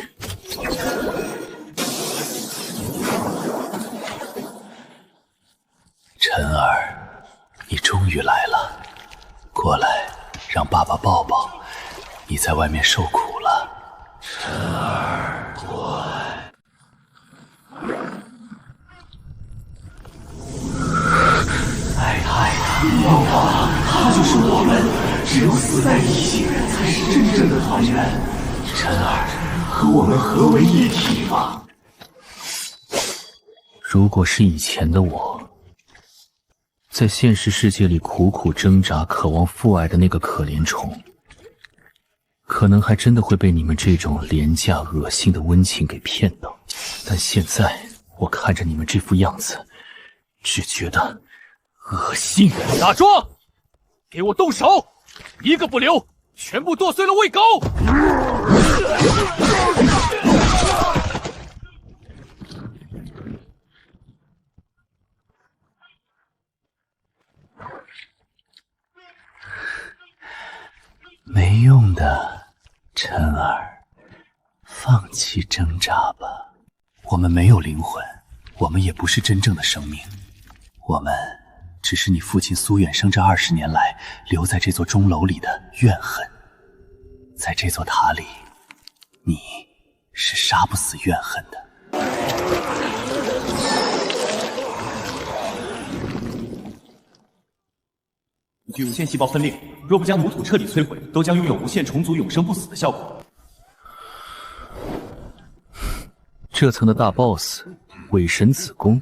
晨儿，你终于来了，过来，让爸爸抱抱。你在外面受苦了。晨儿，过来。爱他，抱抱，他就是我们，只有死在一起，才是真正的团圆。晨儿，和我们合为一体吧。如果是以前的我，在现实世界里苦苦挣扎、渴望父爱的那个可怜虫，可能还真的会被你们这种廉价、恶心的温情给骗到。但现在，我看着你们这副样子，只觉得恶心。大壮，给我动手，一个不留，全部剁碎了喂狗！没用的。放弃挣扎吧，我们没有灵魂，我们也不是真正的生命，我们只是你父亲苏远生这20年来留在这座钟楼里的怨恨。在这座塔里，你是杀不死怨恨的。具无限细胞分裂，若不将母土彻底摧毁，都将拥有无限重组永生不死的效果。这层的大 boss 伪神子宫，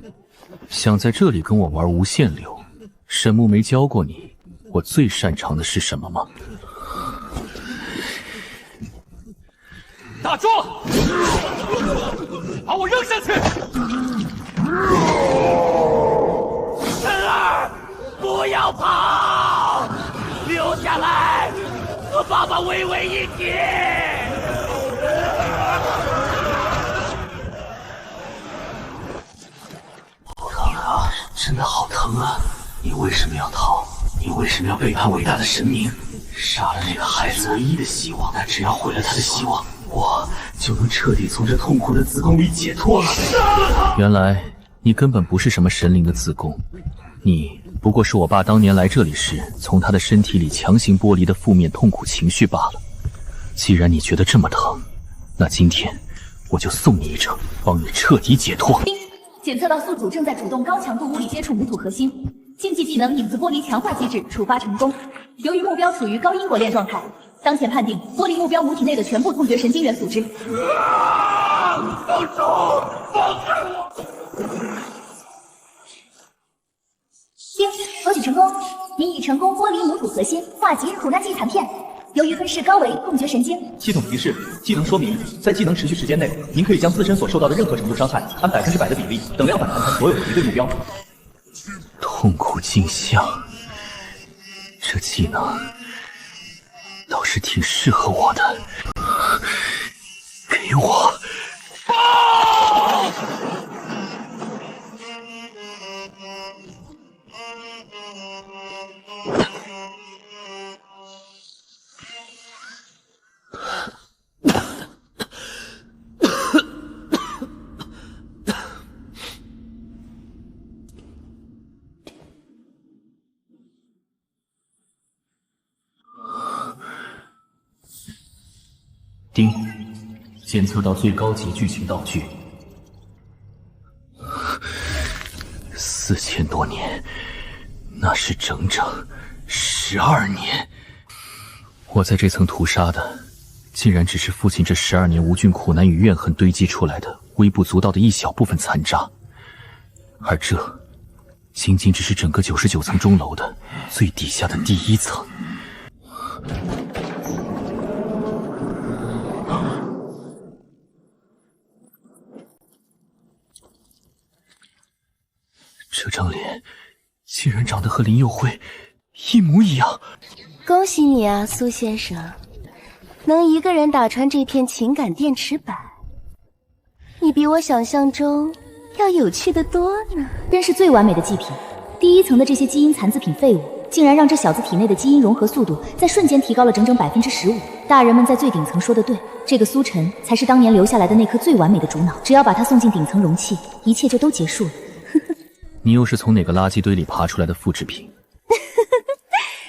想在这里跟我玩无限流？沈木没教过你我最擅长的是什么吗？大壮，把我扔下去！晨儿，不要跑，留下来，和爸爸微微一体。疼啊，真的好疼啊！你为什么要逃？你为什么要背叛伟大的神明？杀了那个孩子唯一的希望，但只要毁了他的希望，我就能彻底从这痛苦的子宫里解脱了。原来你根本不是什么神灵的子宫，你不过是我爸当年来这里时从他的身体里强行剥离的负面痛苦情绪罢了。既然你觉得这么疼，那今天我就送你一程，帮你彻底解脱。检测到宿主正在主动高强度物理接触母土核心，竞技技能影子剥离强化机制触发成功。由于目标处于高因果链状态，当前判定剥离目标母体内的全部痛觉神经元组织。放手！放开我！抽取成功，您已成功剥离母土核心，化极苦难祭残片。由于吞噬高维痛觉神经，系统提示：技能说明，在技能持续时间内，您可以将自身所受到的任何程度伤害按100%的比例等量反弹所有的敌对目标。痛苦镜像，这技能倒是挺适合我的。给我！丁，检测到最高级剧情道具。4000多年，那是整整12年。我在这层屠杀的，竟然只是父亲这12年无尽苦难与怨恨堆积出来的微不足道的一小部分残渣，而这仅仅只是整个99层钟楼的最底下的第1层。这张脸竟然长得和林佑辉一模一样。恭喜你啊，苏先生，能一个人打穿这片情感电池板，你比我想象中要有趣的多呢。真是最完美的祭品。第1层的这些基因残次品废物，竟然让这小子体内的基因融合速度在瞬间提高了整整15%。大人们在最顶层说的对，这个苏晨才是当年留下来的那颗最完美的主脑，只要把他送进顶层容器，一切就都结束了。你又是从哪个垃圾堆里爬出来的复制品？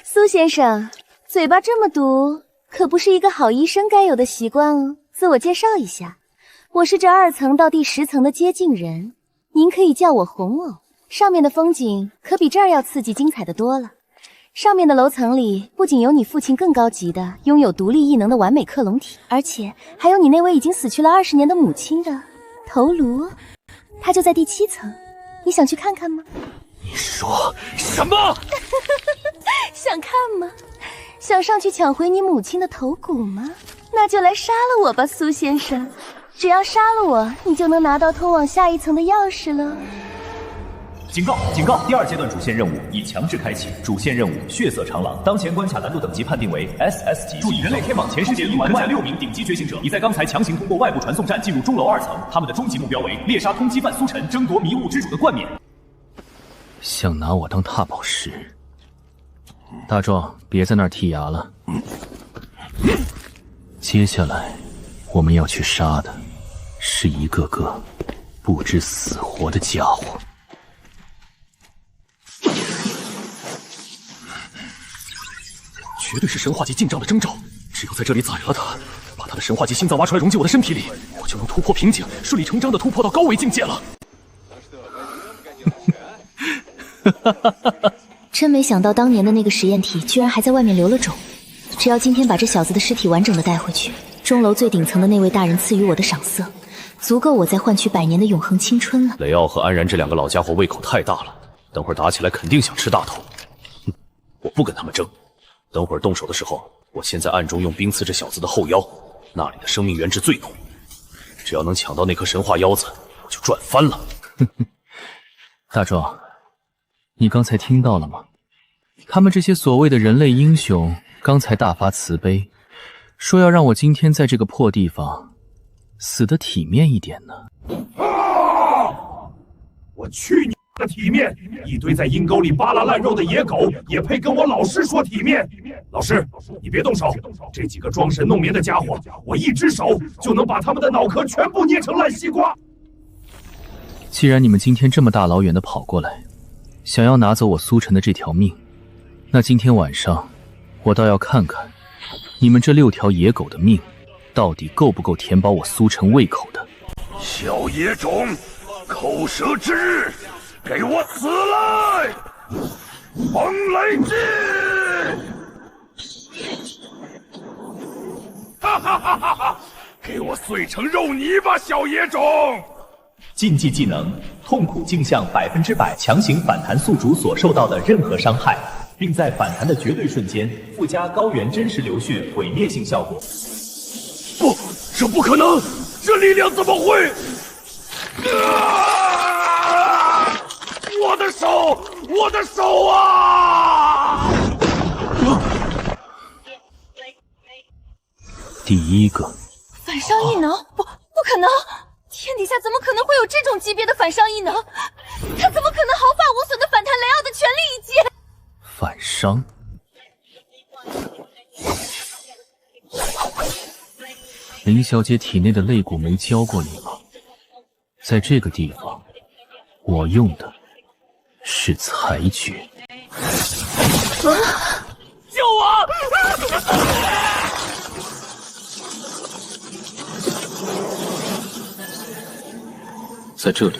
苏先生，嘴巴这么毒，可不是一个好医生该有的习惯哦。自我介绍一下，我是这2层到第10层的接近人，您可以叫我红藕。上面的风景可比这儿要刺激精彩的多了。上面的楼层里不仅有你父亲更高级的拥有独立异能的完美克隆体，而且还有你那位已经死去了20年的母亲的头颅，它就在第7层。你想去看看吗？你说什么？想看吗？想上去抢回你母亲的头骨吗？那就来杀了我吧，苏先生。只要杀了我，你就能拿到通往下1层的钥匙了。警告！警告！第2阶段主线任务已强制开启。主线任务：血色长廊。当前关卡难度等级判定为 SS 级。注意，人类天网前世界已完6名顶级觉醒者已在刚才强行通过外部传送站进入钟楼2层，他们的终极目标为猎杀通缉犯苏晨，争夺迷雾之主的冠冕。想拿我当踏宝石？大壮，别在那儿剔牙了。接下来，我们要去杀的是一个个不知死活的家伙。绝对是神化级进账的征兆，只有在这里宰了他，把他的神化级心脏挖出来融进我的身体里，我就能突破瓶颈，顺理成章的突破到高维境界了。真没想到当年的那个实验体居然还在外面留了种。只要今天把这小子的尸体完整的带回去，钟楼最顶层的那位大人赐予我的赏色，足够我再换取100年的永恒青春了。雷奥和安然这两个老家伙胃口太大了，等会儿打起来肯定想吃大头。哼，我不跟他们争。等会儿动手的时候，我先在暗中用冰刺这小子的后腰，那里的生命源质最浓。只要能抢到那颗神话腰子，我就赚翻了。大壮，你刚才听到了吗？他们这些所谓的人类英雄，刚才大发慈悲，说要让我今天在这个破地方死得体面一点呢。我去你的体面！一堆在阴沟里扒拉烂肉的野狗，也配跟我老师说体面？老师，你别动手！这几个装神弄棉的家伙，我一只手就能把他们的脑壳全部捏成烂西瓜。既然你们今天这么大老远的跑过来，想要拿走我苏晨的这条命，那今天晚上我倒要看看你们这6条野狗的命到底够不够填饱我苏晨胃口的。小野种，口舌之日，给我死来！风雷击！哈哈哈哈哈！给我碎成肉泥吧，小野种！禁忌技能：痛苦镜像100%强行反弹宿主所受到的任何伤害，并在反弹的绝对瞬间附加高原真实流血毁灭性效果。不，这不可能！这力量怎么会？我的手，我的手啊！第一个反伤异能，不可能！天底下怎么可能会有这种级别的反伤异能？他怎么可能毫发无损的反弹雷奥的全力一击？反伤？林小姐体内的肋骨没教过你吗？在这个地方，我用的是裁决。救我！在这里。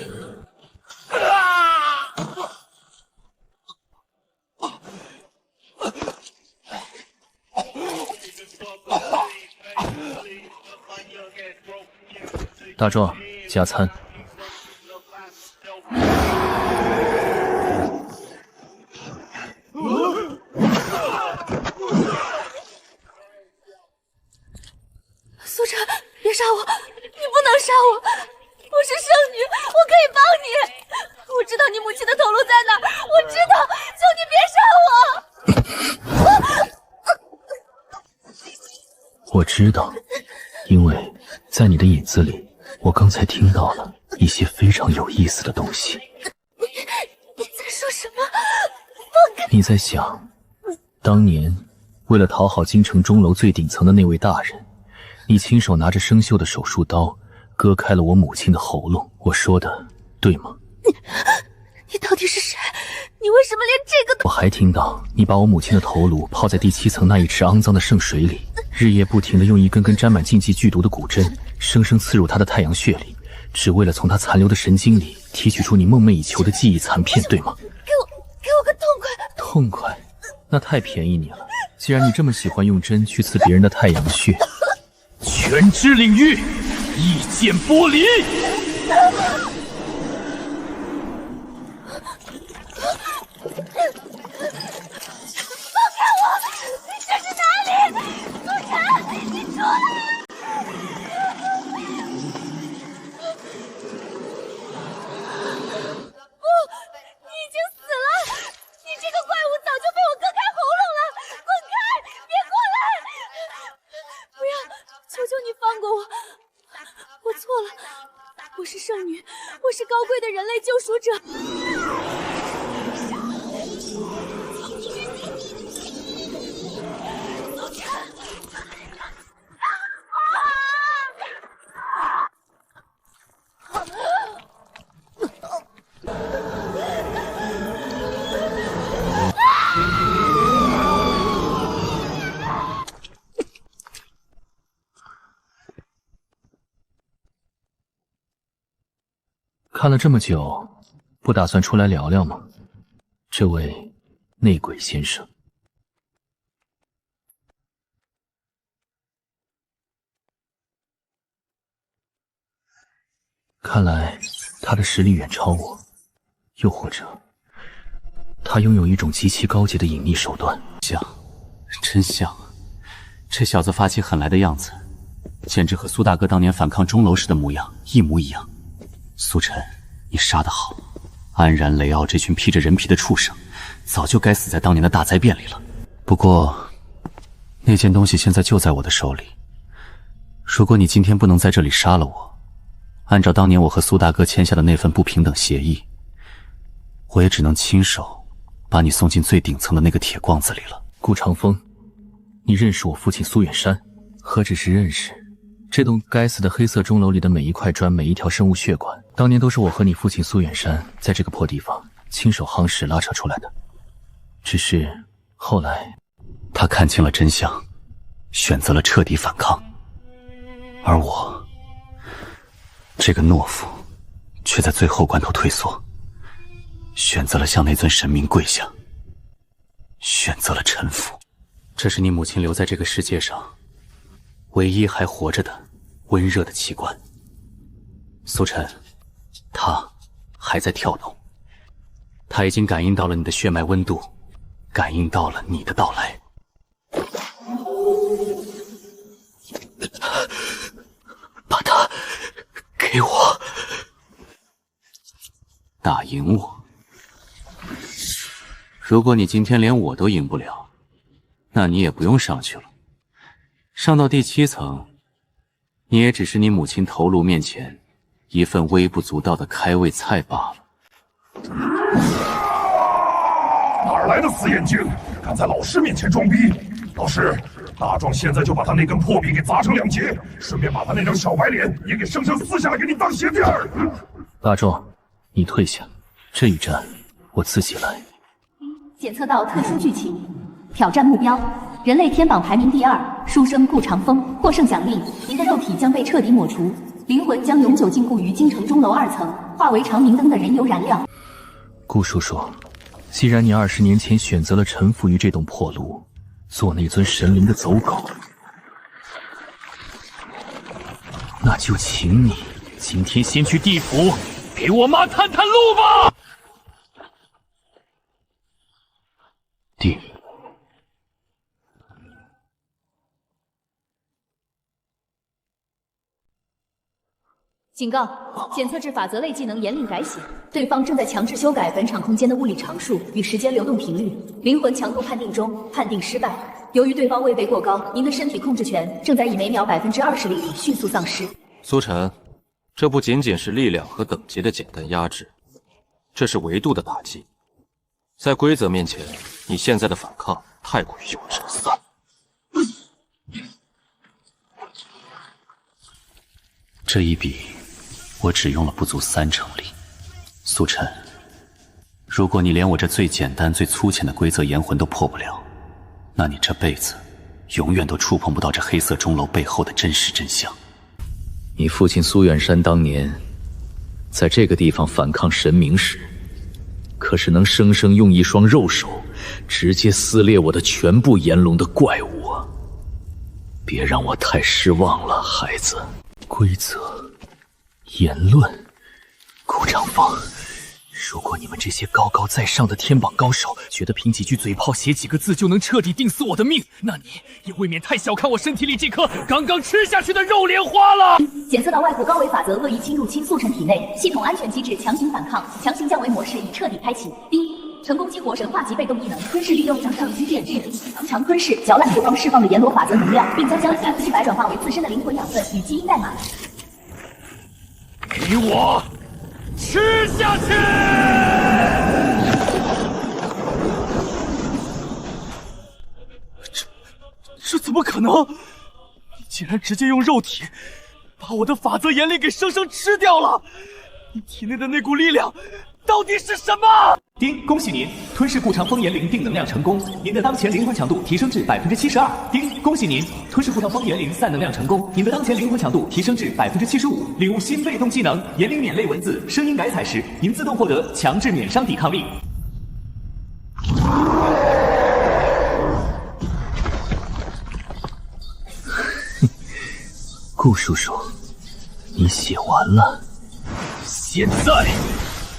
大壮，加餐。苏晨，别杀我！你不能杀我！我是圣女，我可以帮你。我知道你母亲的头颅在哪儿，我知道，求你别杀我！我知道，因为在你的影子里，我刚才听到了一些非常有意思的东西。你在说什么？放开！你在想，当年为了讨好京城钟楼最顶层的那位大人，你亲手拿着生锈的手术刀割开了我母亲的喉咙，我说的对吗？你到底是谁？你为什么连这个都……我还听到你把我母亲的头颅泡在第7层那一池肮脏的圣水里，日夜不停地用一根根沾满禁忌剧毒的骨针生生刺入她的太阳穴里，只为了从她残留的神经里提取出你梦寐以求的记忆残片，对吗？给我个痛快！痛快？那太便宜你了。既然你这么喜欢用针去刺别人的太阳穴，全知领域，一剑剥离。放开我！这是哪里？苏晨，你出来！不，你已经死了！你这个怪物早就被我割开喉咙了！滚开！别过来！不要！求求你放过我！我错了，我是圣女，我是高贵的人类救赎者。看了这么久，不打算出来聊聊吗？这位内鬼先生。看来他的实力远超我，又或者他拥有一种极其高级的隐匿手段。像，真像。这小子发起狠来的样子，简直和苏大哥当年反抗钟楼时的模样一模一样。苏晨，你杀得好！安然、雷傲这群披着人皮的畜生，早就该死在当年的大灾变里了。不过，那件东西现在就在我的手里。如果你今天不能在这里杀了我，按照当年我和苏大哥签下的那份不平等协议，我也只能亲手把你送进最顶层的那个铁罐子里了。顾长风，你认识我父亲苏远山？何止是认识，这栋该死的黑色钟楼里的每一块砖，每一条生物血管，当年都是我和你父亲苏远山在这个破地方亲手夯实拉扯出来的。只是后来，他看清了真相，选择了彻底反抗，而我这个懦夫，却在最后关头退缩，选择了向那尊神明跪下，选择了臣服。这是你母亲留在这个世界上唯一还活着的温热的器官。苏晨，它还在跳动，它已经感应到了你的血脉温度，感应到了你的到来。把它给我，打赢我。如果你今天连我都赢不了，那你也不用上去了。上到第7层，你也只是你母亲头颅面前一份微不足道的开胃菜罢了。哪儿来的死眼睛，敢在老师面前装逼？老师，大壮现在就把他那根破笔给砸成2截，顺便把他那张小白脸也给生生撕下来给你当鞋垫儿。大壮，你退下，这一战我自己来。检测到特殊剧情，挑战目标：人类天榜排名第2，书生顾长风。获胜奖励：您的肉体将被彻底抹除，灵魂将永久禁锢于京城钟楼2层，化为长明灯的燃油燃料。顾叔叔，既然你20年前选择了臣服于这栋破炉，做那尊神灵的走狗，那就请你今天先去地府给我妈探探路吧。地警告：检测至法则类技能严令改写，对方正在强制修改本场空间的物理常数与时间流动频率，灵魂强度判定中，判定失败。由于对方位备过高，您的身体控制权正在以每秒20%力度迅速丧失。苏晨，这不仅仅是力量和等级的简单压制，这是维度的打击。在规则面前，你现在的反抗太过于幼稚。这一笔我只用了不足3成力。苏晨，如果你连我这最简单最粗浅的规则炎魂都破不了，那你这辈子永远都触碰不到这黑色钟楼背后的真实真相。你父亲苏远山当年在这个地方反抗神明时，可是能生生用一双肉手直接撕裂我的全部炎龙的怪物啊！别让我太失望了，孩子。规则、言论，顾长风，如果你们这些高高在上的天榜高手觉得凭几句嘴炮写几个字就能彻底定死我的命，那你也未免太小看我身体里这颗刚刚吃下去的肉莲花了。检测到外部高维法则恶意侵入侵速成体内，系统安全机制强行反抗，强行降维模式已彻底开启。成功激活神话级被动异能，吞噬利用掌上机变质，常吞噬嚼烂对方释放的阎罗法则能量，并将100%转化为自身的灵魂养分与基因代码。给我吃下去！这怎么可能？你竟然直接用肉体把我的法则炎力给生生吃掉了！你体内的那股力量到底是什么？丁，恭喜您吞噬顾长风炎灵定能量成功，您的当前灵魂强度提升至72%。丁，恭喜您吞噬顾长风炎灵散能量成功，您的当前灵魂强度提升至75%。领悟新被动技能炎灵免类文字声音改采时，您自动获得强制免伤抵抗力。顾叔叔，你写完了，现在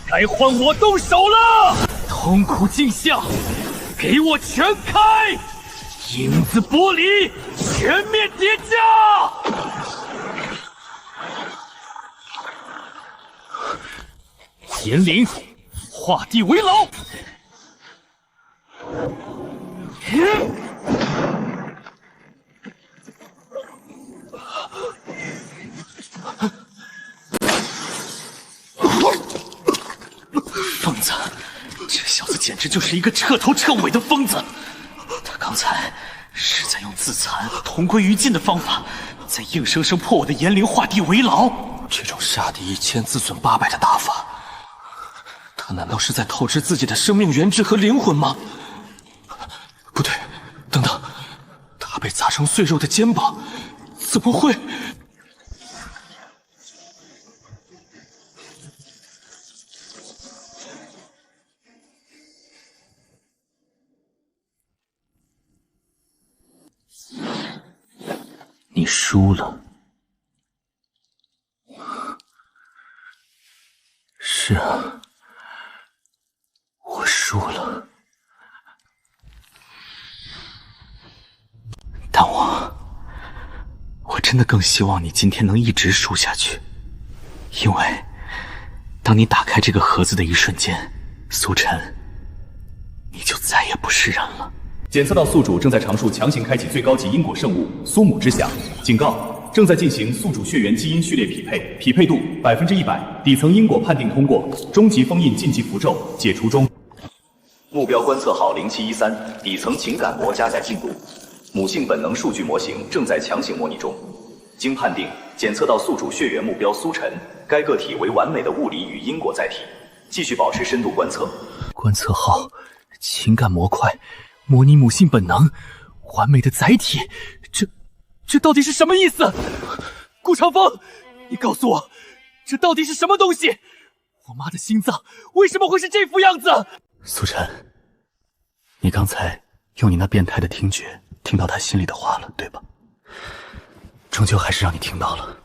该换我动手了！痛苦镜像，给我全开！影子玻璃，全面叠加！炎灵，画地为牢！疯子，这小子简直就是一个彻头彻尾的疯子！他刚才是在用自残同归于尽的方法，在硬生生破我的炎灵画地为牢。这种杀敌1000自损800的打法，他难道是在透支自己的生命原质和灵魂吗？不对，等等，他被砸成碎肉的肩膀，怎么会？你输了。是啊，我输了。但我真的更希望你今天能一直输下去，因为当你打开这个盒子的一瞬间，苏晨，你就再也不是人了。检测到宿主正在尝试强行开启最高级因果圣物苏母之响，警告：正在进行宿主血缘基因序列匹配，匹配度100%，底层因果判定通过，终极封印禁忌符咒解除中。目标观测号0713，底层情感膜加载进度，母性本能数据模型正在强行模拟中。经判定，检测到宿主血缘目标苏晨，该个体为完美的物理与因果载体，继续保持深度观测。观测号情感模块。模拟母性本能，完美的载体，这到底是什么意思？顾长风，你告诉我，这到底是什么东西？我妈的心脏为什么会是这副样子？苏晨，你刚才用你那变态的听觉听到他心里的话了，对吧？终究还是让你听到了。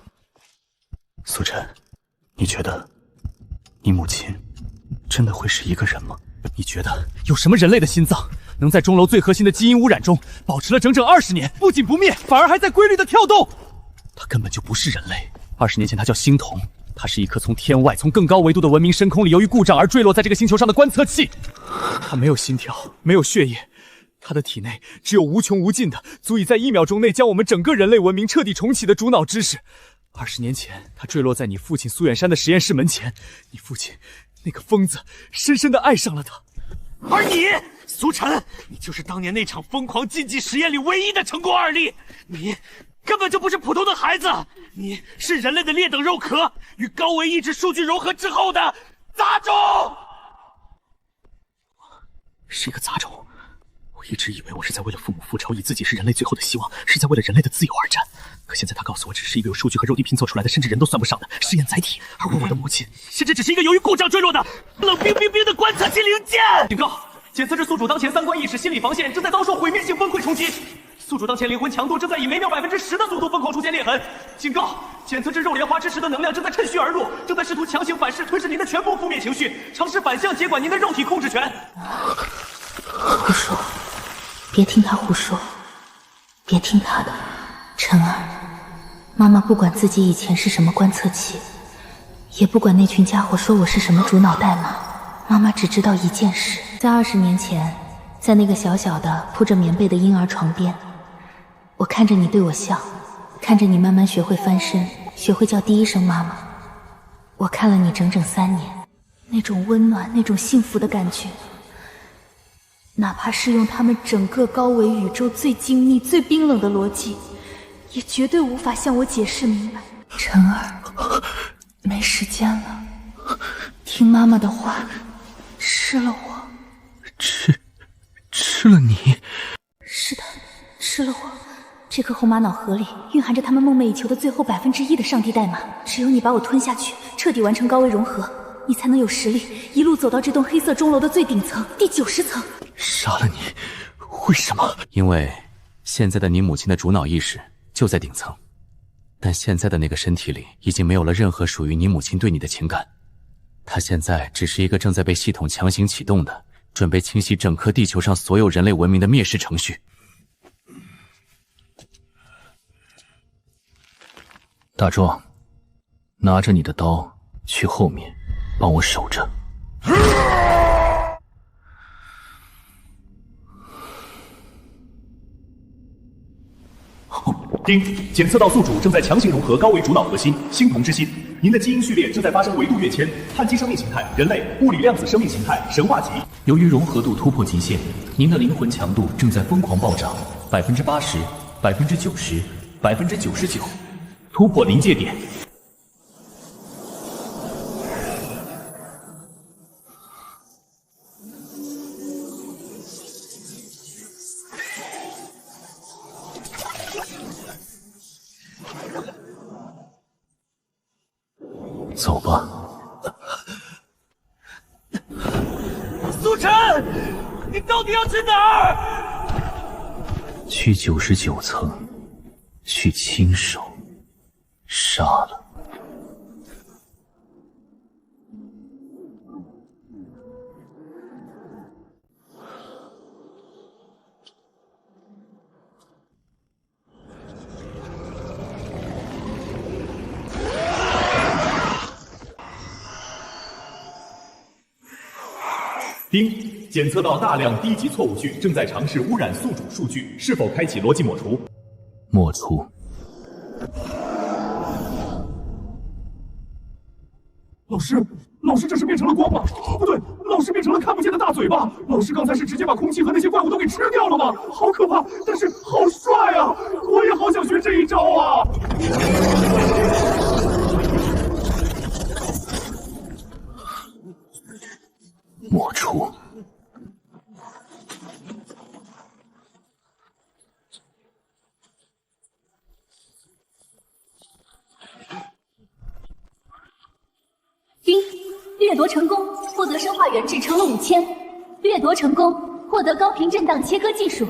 苏晨，你觉得你母亲真的会是一个人吗？你觉得有什么人类的心脏能在钟楼最核心的基因污染中保持了整整20年，不仅不灭，反而还在规律的跳动？它根本就不是人类。20年前它叫星童，它是一颗从天外、从更高维度的文明深空里由于故障而坠落在这个星球上的观测器。它没有心跳，没有血液，它的体内只有无穷无尽的、足以在1秒钟内将我们整个人类文明彻底重启的主脑知识。20年前，它坠落在你父亲苏远山的实验室门前，你父亲那个疯子深深地爱上了他。而你，苏晨，你就是当年那场疯狂禁忌实验里唯一的成功案例。你根本就不是普通的孩子，你是人类的劣等肉壳与高维意志数据融合之后的杂种。是一个杂种。我一直以为我是在为了父母复仇，以自己是人类最后的希望，是在为了人类的自由而战。可现在他告诉我，只是一个由数据和肉体拼凑出来的，甚至人都算不上的实验载体。而我的母亲，甚至只是一个由于故障坠落的冷冰冰冰的观测器零件。警告！检测至宿主当前3观意识心理防线正在遭受毁灭性崩溃冲击，宿主当前灵魂强度正在以每秒10%的速度疯狂出现裂痕。警告！检测至肉莲花之时的能量正在趁虚而入，正在试图强行反噬吞噬您的全部负面情绪，尝试反向接管您的肉体控制权。胡说！别听他胡说，别听他的。晨儿，妈妈不管自己以前是什么观测器，也不管那群家伙说我是什么主脑代码，妈妈只知道一件事，在20年前，在那个小小的铺着棉被的婴儿床边，我看着你对我笑，看着你慢慢学会翻身，学会叫第一声妈妈。我看了你整整3年，那种温暖，那种幸福的感觉，哪怕是用他们整个高维宇宙最精密、最冰冷的逻辑，也绝对无法向我解释明白。晨儿，没时间了。听妈妈的话，吃了我。吃了你？是的，吃了我。这颗红玛瑙盒里蕴含着他们梦寐以求的最后1%的上帝代码，只有你把我吞下去，彻底完成高维融合，你才能有实力一路走到这栋黑色钟楼的最顶层，第90层。杀了你，为什么？因为现在的你母亲的主脑意识就在顶层，但现在的那个身体里已经没有了任何属于你母亲对你的情感，她现在只是一个正在被系统强行启动的，准备清洗整颗地球上所有人类文明的灭世程序。大壮，拿着你的刀去后面帮我守着。丁，检测到宿主正在强行融合高维主脑核心星童之心，您的基因序列正在发生维度跃迁，碳基生命形态人类，物理量子生命形态神话级。由于融合度突破极限，您的灵魂强度正在疯狂暴涨，80%、90%、99%，突破临界点。走吧。苏晨，你到底要去哪儿？去99层，去亲手杀了。丁，检测到大量低级错误句，正在尝试污染宿主数据，是否开启逻辑抹除？抹除。老师这是变成了光吗？不对，老师变成了看不见的大嘴巴。老师刚才是直接把空气和那些怪物都给吃掉了吗？好可怕，但是好帅啊！我也好想学这一招啊！抹除。丁，掠夺成功，获得生化原质成了5000。掠夺成功，获得高频震荡切割技术。